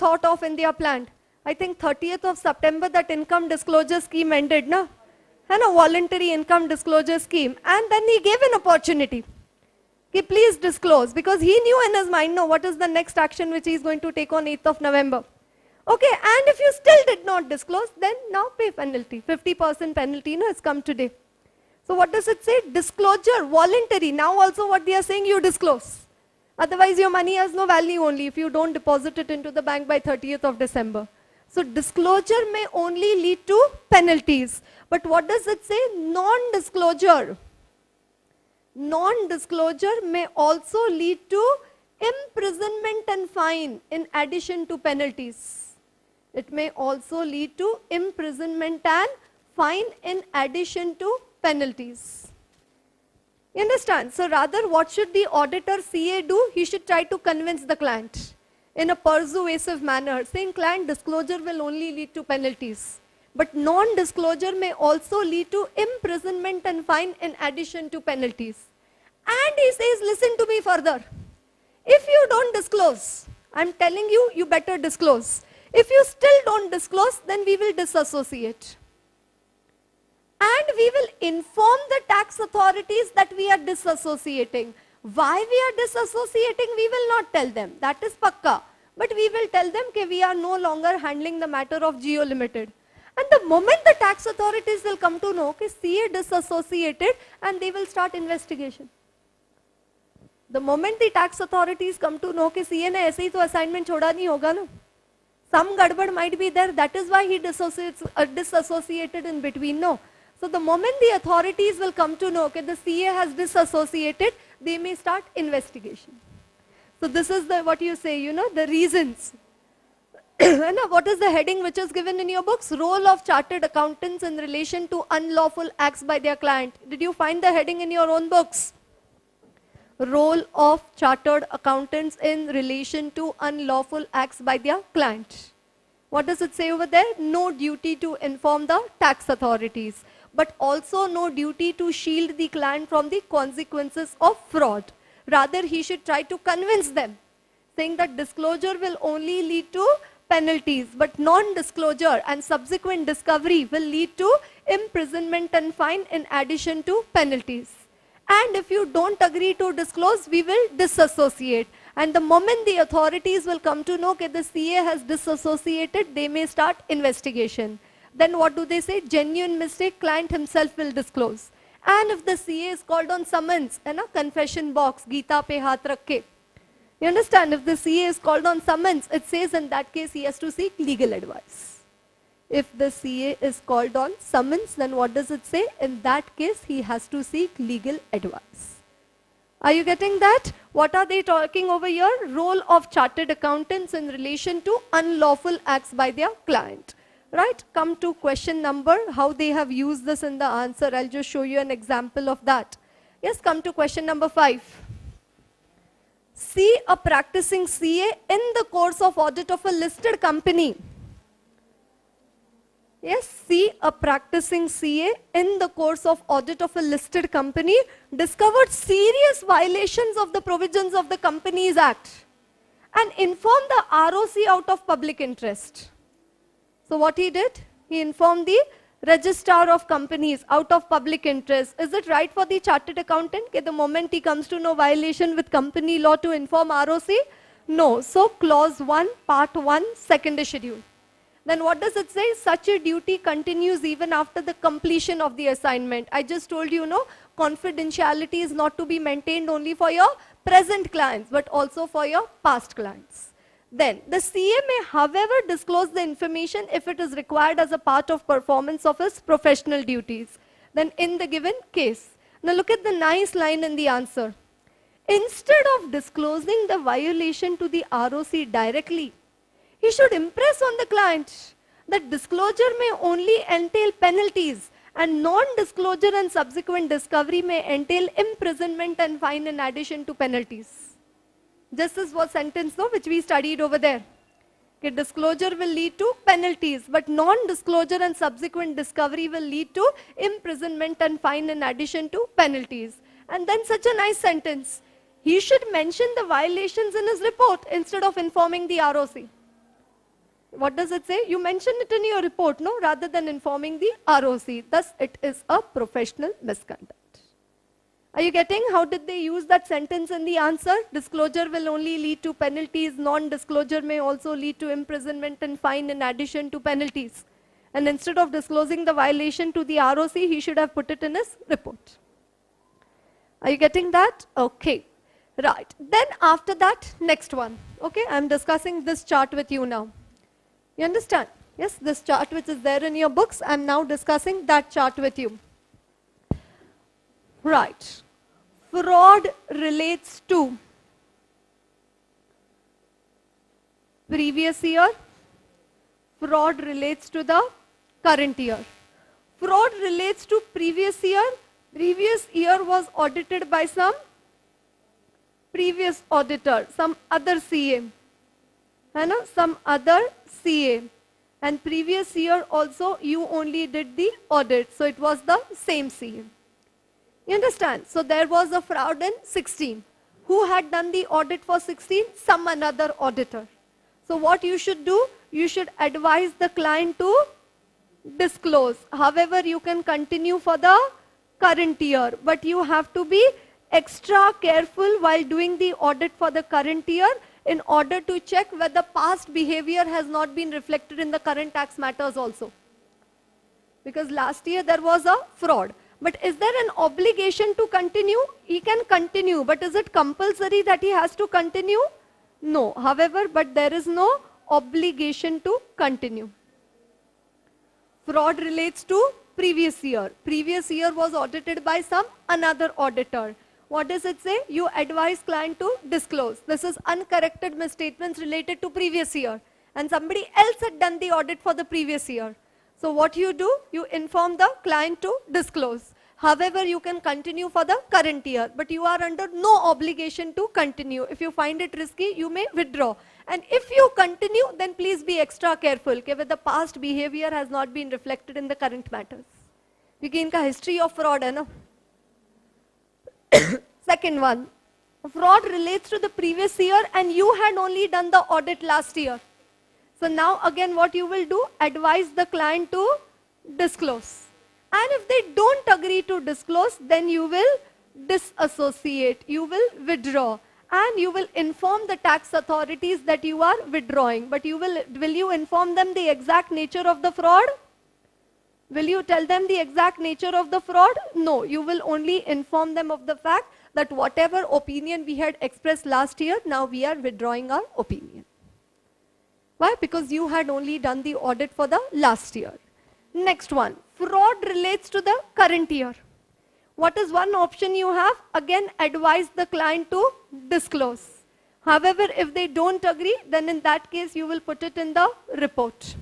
thought of in their plan. I think 30th of September that income disclosure scheme ended, na? Voluntary income disclosure scheme. And then he gave an opportunity. Okay, please disclose, because he knew in his mind, no, what is the next action which he is going to take on 8th of November. Okay, and if you still did not disclose, then now pay penalty. 50% penalty, has come today. So what does it say? Disclosure, voluntary. Now also what they are saying, you disclose. Otherwise your money has no value only if you don't deposit it into the bank by 30th of December. So disclosure may only lead to penalties. But what does it say? Non-disclosure. Non-disclosure may also lead to imprisonment and fine in addition to penalties. It may also lead to imprisonment and fine in addition to penalties. You understand? So rather what should the auditor CA do? He should try to convince the client in a persuasive manner, saying client, disclosure will only lead to penalties. But non-disclosure may also lead to imprisonment and fine in addition to penalties. And he says, listen to me further. If you don't disclose, I'm telling you, you better disclose. If you still don't disclose, then we will disassociate. And we will inform the tax authorities that we are disassociating. Why we are disassociating, we will not tell them. That is pakka. But we will tell them that we are no longer handling the matter of Geo Limited. And the moment the tax authorities will come to know that CA disassociated, and they will start investigation. The moment the tax authorities come to know that CA ne aise hi to assignment choda nahi hoga na. Some gadbad might be there. That is why he disassociated in between. No. So the moment the authorities will come to know that the CA has disassociated, they may start investigation. So this is the, what you say, the reasons. What is the heading which is given in your books? Role of chartered accountants in relation to unlawful acts by their client. Did you find the heading in your own books? Role of chartered accountants in relation to unlawful acts by their client. What does it say over there? No duty to inform the tax authorities, but also no duty to shield the client from the consequences of fraud. Rather, he should try to convince them, saying that disclosure will only lead to penalties, but non-disclosure and subsequent discovery will lead to imprisonment and fine in addition to penalties. And if you don't agree to disclose, we will disassociate. And the moment the authorities will come to know that the CA has disassociated, they may start investigation. Then what do they say? Genuine mistake, client himself will disclose. And if the CA is called on summons, in a confession box, Geeta pe haath rakhe. You understand? If the CA is called on summons, it says in that case he has to seek legal advice. If the CA is called on summons, then what does it say? In that case, he has to seek legal advice. Are you getting that? What are they talking over here? Role of chartered accountants in relation to unlawful acts by their client. Right? Come to question number, how they have used this in the answer. I'll just show you an example of that. Yes, come to question number 5. See a practicing CA in the course of audit of a listed company. Yes, see a practicing CA in the course of audit of a listed company discovered serious violations of the provisions of the Companies Act and informed the ROC out of public interest. So what he did? He informed the registrar of companies out of public interest. Is it right for the chartered accountant that the moment he comes to know violation with company law to inform ROC? No. So clause 1, part 1, second schedule. Then what does it say? Such a duty continues even after the completion of the assignment. I just told you, confidentiality is not to be maintained only for your present clients, but also for your past clients. Then the CA may, however, disclose the information if it is required as a part of performance of his professional duties. Then in the given case. Now look at the nice line in the answer. Instead of disclosing the violation to the ROC directly, he should impress on the client that disclosure may only entail penalties and non-disclosure and subsequent discovery may entail imprisonment and fine in addition to penalties. This is what sentence though which we studied over there. Okay, disclosure will lead to penalties, but non-disclosure and subsequent discovery will lead to imprisonment and fine in addition to penalties. And then such a nice sentence. He should mention the violations in his report instead of informing the ROC. What does it say? You mention it in your report, no? Rather than informing the ROC. Thus, it is a professional misconduct. Are you getting how did they use that sentence in the answer? Disclosure will only lead to penalties. Non-disclosure may also lead to imprisonment and fine in addition to penalties. And instead of disclosing the violation to the ROC, he should have put it in his report. Are you getting that? Okay. Right. Then after that, next one. Okay, I'm discussing this chart with you now. You understand? Yes, this chart which is there in your books, I'm now discussing that chart with you. Right. Fraud relates to previous year. Fraud relates to the current year. Fraud relates to previous year. Previous year was audited by some previous auditor, some other CA. Some other CA. And previous year also you only did the audit. So it was the same CA. You understand? So there was a fraud in 16. Who had done the audit for 16? Some another auditor. So what you should do? You should advise the client to disclose. However, you can continue for the current year. But you have to be extra careful while doing the audit for the current year in order to check whether past behavior has not been reflected in the current tax matters also. Because last year there was a fraud. But is there an obligation to continue? He can continue, but is it compulsory that he has to continue? No. However, but there is no obligation to continue. Fraud relates to previous year. Previous year was audited by some another auditor. What does it say? You advise client to disclose. This is uncorrected misstatements related to previous year. And somebody else had done the audit for the previous year. So what you do? You inform the client to disclose. However, you can continue for the current year. But you are under no obligation to continue. If you find it risky, you may withdraw. And if you continue, then please be extra careful. Okay, whether the past behavior has not been reflected in the current matters. Because inka history of fraud hai na. Second one, fraud relates to the previous year and you had only done the audit last year. So now again what you will do, advise the client to disclose. And if they don't agree to disclose, then you will disassociate, you will withdraw. And you will inform the tax authorities that you are withdrawing. But will you inform them the exact nature of the fraud? Will you tell them the exact nature of the fraud? No, you will only inform them of the fact that whatever opinion we had expressed last year, now we are withdrawing our opinion. Why? Because you had only done the audit for the last year. Next one, fraud relates to the current year. What is one option you have? Again, advise the client to disclose. However, if they don't agree, then in that case, you will put it in the report.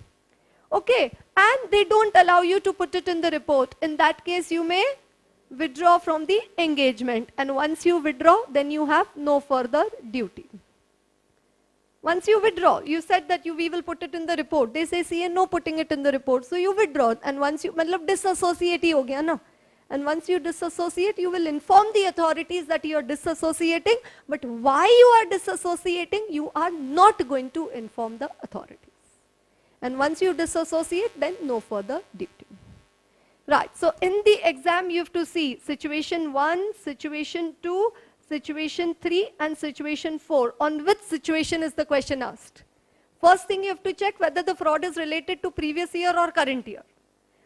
Okay, and they don't allow you to put it in the report. In that case, you may withdraw from the engagement. And once you withdraw, then you have no further duty. Once you withdraw, you said that we will put it in the report. They say, CA, no putting it in the report. So you withdraw. And once you, disassociate hi ho gaya na. And once you disassociate, you will inform the authorities that you are disassociating. But why you are disassociating, you are not going to inform the authorities. And once you disassociate, then no further duty. Right, so in the exam you have to see situation 1, situation 2, situation 3 and situation 4. On which situation is the question asked? First thing you have to check whether the fraud is related to previous year or current year.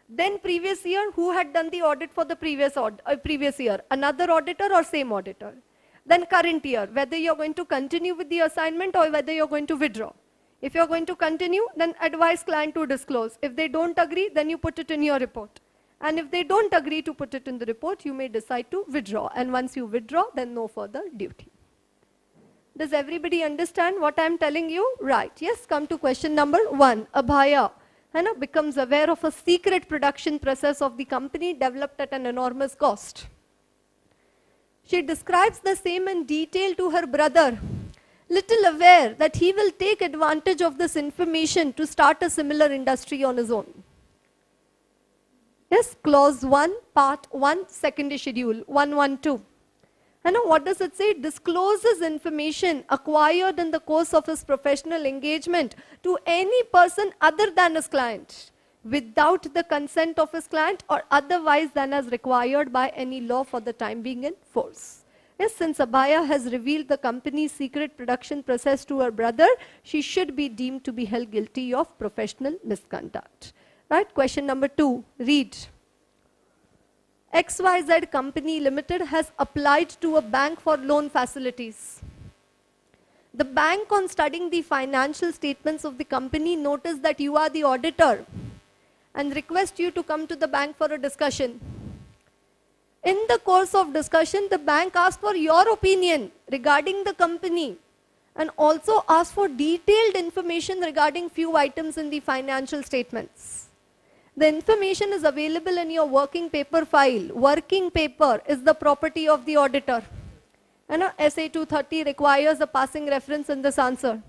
Then previous year, who had done the audit for the previous year? Another auditor or same auditor? Then current year, whether you're going to continue with the assignment or whether you're going to withdraw. If you're going to continue, then advise client to disclose. If they don't agree, then you put it in your report. And if they don't agree to put it in the report, you may decide to withdraw. And once you withdraw, then no further duty. Does everybody understand what I'm telling you? Right. Yes, come to question number 1. Abhaya becomes aware of a secret production process of the company developed at an enormous cost. She describes the same in detail to her brother, little aware that he will take advantage of this information to start a similar industry on his own. Yes, clause 1, part 1, second schedule, 112. And now what does it say? Discloses information acquired in the course of his professional engagement to any person other than his client, without the consent of his client or otherwise than as required by any law for the time being in force. Yes, since Abhaya has revealed the company's secret production process to her brother, she should be deemed to be held guilty of professional misconduct. Right, question number 2, read. XYZ Company Limited has applied to a bank for loan facilities. The bank, on studying the financial statements of the company, noticed that you are the auditor and request you to come to the bank for a discussion. In the course of discussion, the bank asked for your opinion regarding the company and also asked for detailed information regarding few items in the financial statements. The information is available in your working paper file. Working paper is the property of the auditor. And SA 230 requires a passing reference in this answer.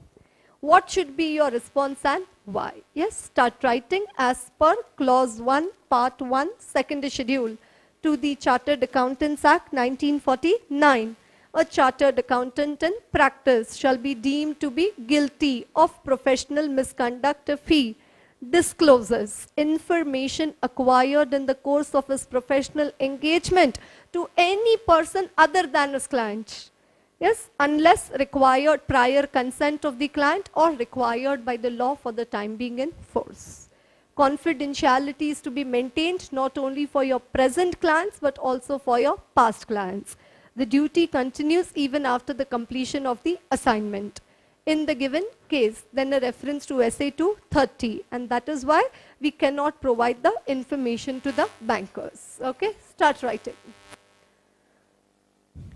What should be your response and why? Yes, start writing as per clause 1, part 1, second schedule to the Chartered Accountants Act 1949. A chartered accountant in practice shall be deemed to be guilty of professional misconduct if he discloses information acquired in the course of his professional engagement to any person other than his client. Yes, unless required prior consent of the client or required by the law for the time being in force. Confidentiality is to be maintained not only for your present clients but also for your past clients. The duty continues even after the completion of the assignment. In the given case, then a reference to SA 230, and that is why we cannot provide the information to the bankers. Okay, start writing.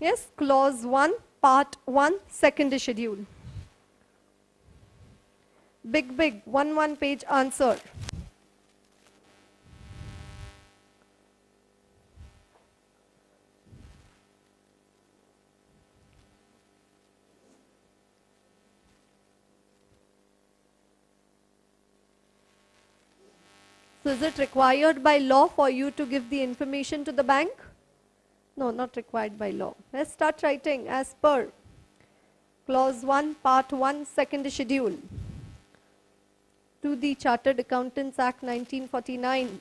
Yes, clause 1, part 1, second schedule. Big, one page answer. So is it required by law for you to give the information to the bank? No, not required by law. Let's start writing as per clause 1, part 1, second schedule to the Chartered Accountants Act 1949.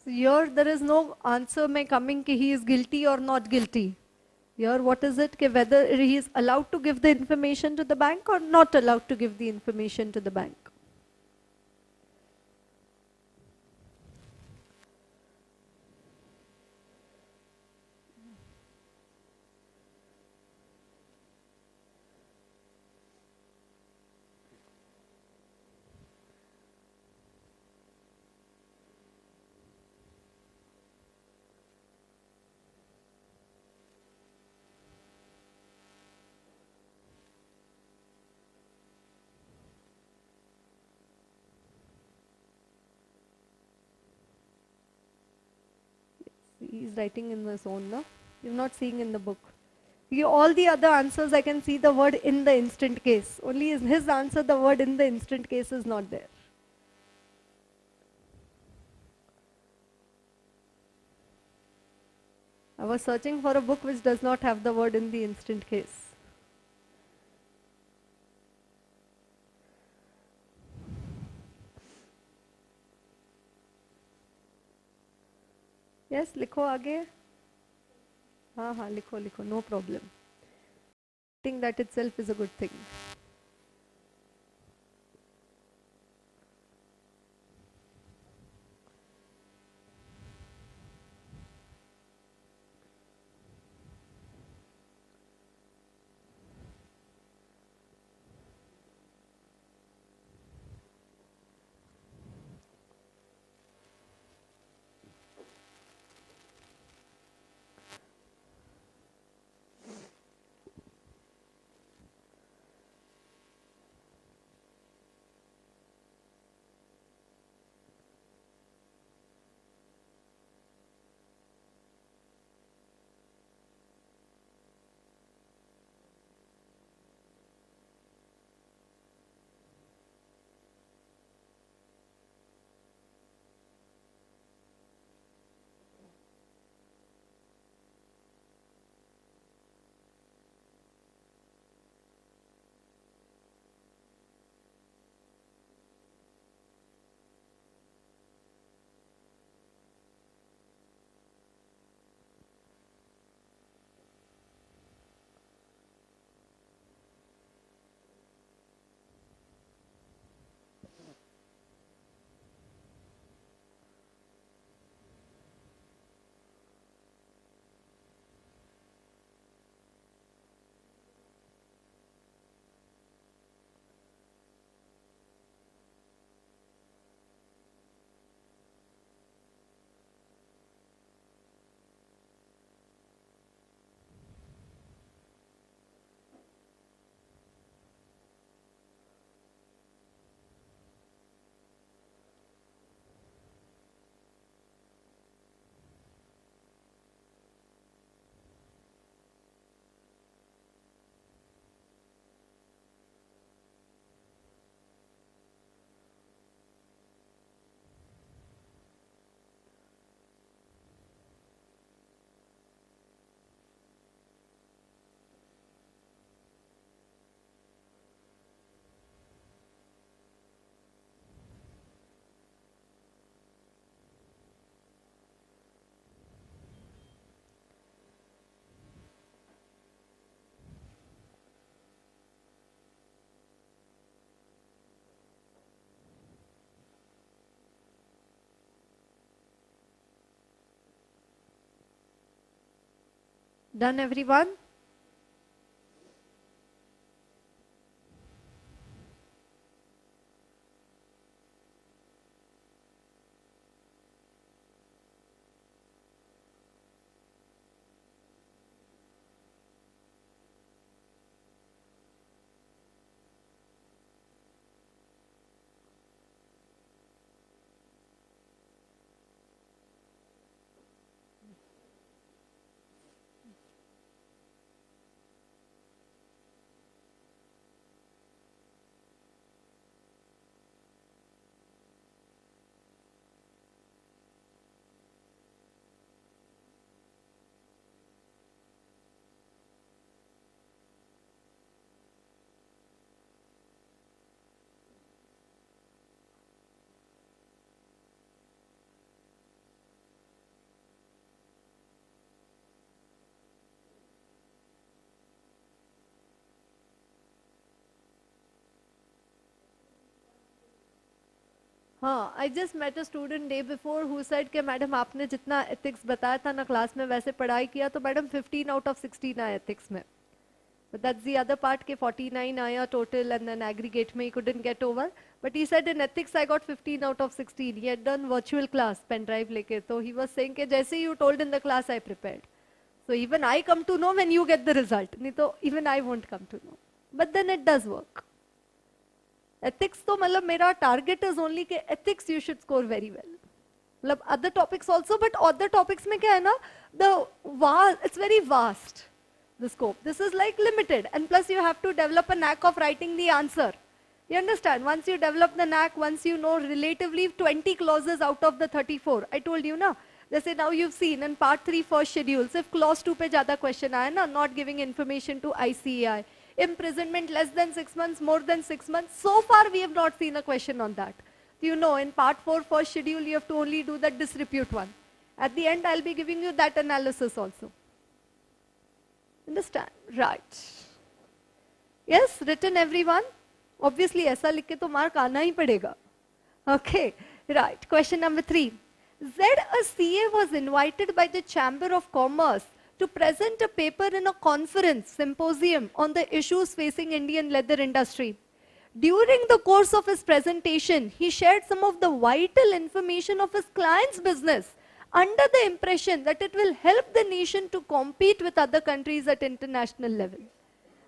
So here there is no answer may coming कि he is guilty or not guilty. Here what is it कि whether he is allowed to give the information to the bank or not allowed to give the information to the bank. He is writing in his own, no? You're not seeing in the book. All the other answers I can see the word in the instant case. Only in his answer the word in the instant case is not there. I was searching for a book which does not have the word in the instant case. Yes, लिखो आगे. हाँ, लिखो, no problem. I think that itself is a good thing. Done, everyone? हाँ, I just met a student day before who said कि madam आपने जितना ethics बताया था ना क्लास में वैसे पढ़ाई किया तो मैडम 15 out of 16 आया ethics में. But that's the other part के 49 आया total and then aggregate में he couldn't get over. But he said in ethics I got 15 out of 16. He had done virtual class pen drive लेके. So he was saying कि जैसे you told in the class I prepared. So even I come to know when you get the result. नहीं तो even I won't come to know. But then it does work. Ethics तो मतलब मेरा target is only कि ethics you should score very well. मतलब other topics also, but other topics में क्या है ना, it's very vast, the scope. This is like limited, and plus you have to develop a knack of writing the answer. You understand? Once you develop the knack, once you know relatively 20 clauses out of the 34, I told you na. जैसे now you've seen in part 3 first schedule, if clause 2 पे ज़्यादा question आया ना, not giving information to ICAI, imprisonment less than 6 months, more than 6 months, so far we have not seen a question on that. You know, in part 4 first schedule, you have to only do the disrepute one. At the end, I'll be giving you that analysis also. Understand? Right. Yes, written everyone? Obviously, ऐसा लिख के तो mark आना ही पड़ेगा. Okay, right. Question number 3. A CA was invited by the Chamber of Commerce to present a paper in a conference, symposium on the issues facing Indian leather industry. During the course of his presentation, he shared some of the vital information of his client's business under the impression that it will help the nation to compete with other countries at international level.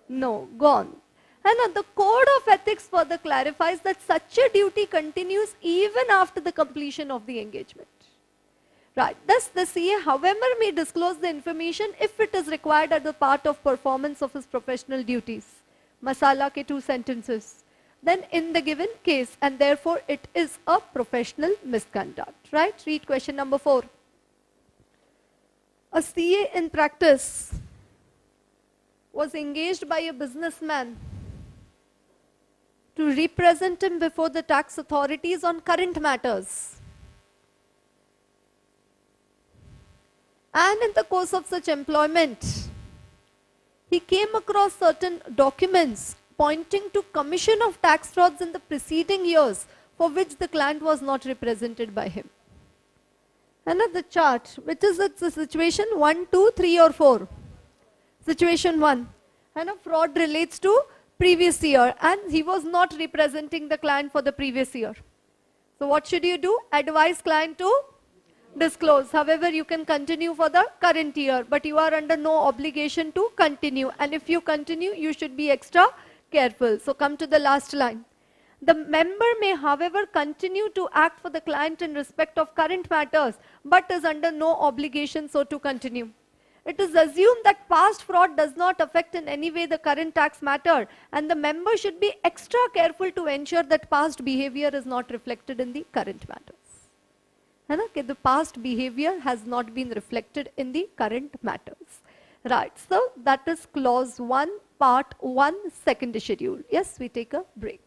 No, gone. And the Code of Ethics further clarifies that such a duty continues even after the completion of the engagement. Right. Thus, the CA, however, may disclose the information if it is required as a part of performance of his professional duties. Masala ke 2 sentences. Then in the given case, and therefore it is a professional misconduct. Right? Read question number 4. A CA in practice was engaged by a businessman to represent him before the tax authorities on current matters. And in the course of such employment, he came across certain documents pointing to commission of tax frauds in the preceding years for which the client was not represented by him. And at the chart, which is the situation 1, 2, 3 or 4? Situation 1. And a fraud relates to previous year and he was not representing the client for the previous year. So what should you do? Advise client to disclose. However, you can continue for the current year, but you are under no obligation to continue. And if you continue, you should be extra careful. So come to the last line. The member may, however, continue to act for the client in respect of current matters, but is under no obligation so to continue. It is assumed that past fraud does not affect in any way the current tax matter, and the member should be extra careful to ensure that past behavior is not reflected in the current matters. The past behavior has not been reflected in the current matters. Right, so that is clause 1, part 1, second schedule. Yes, we take a break.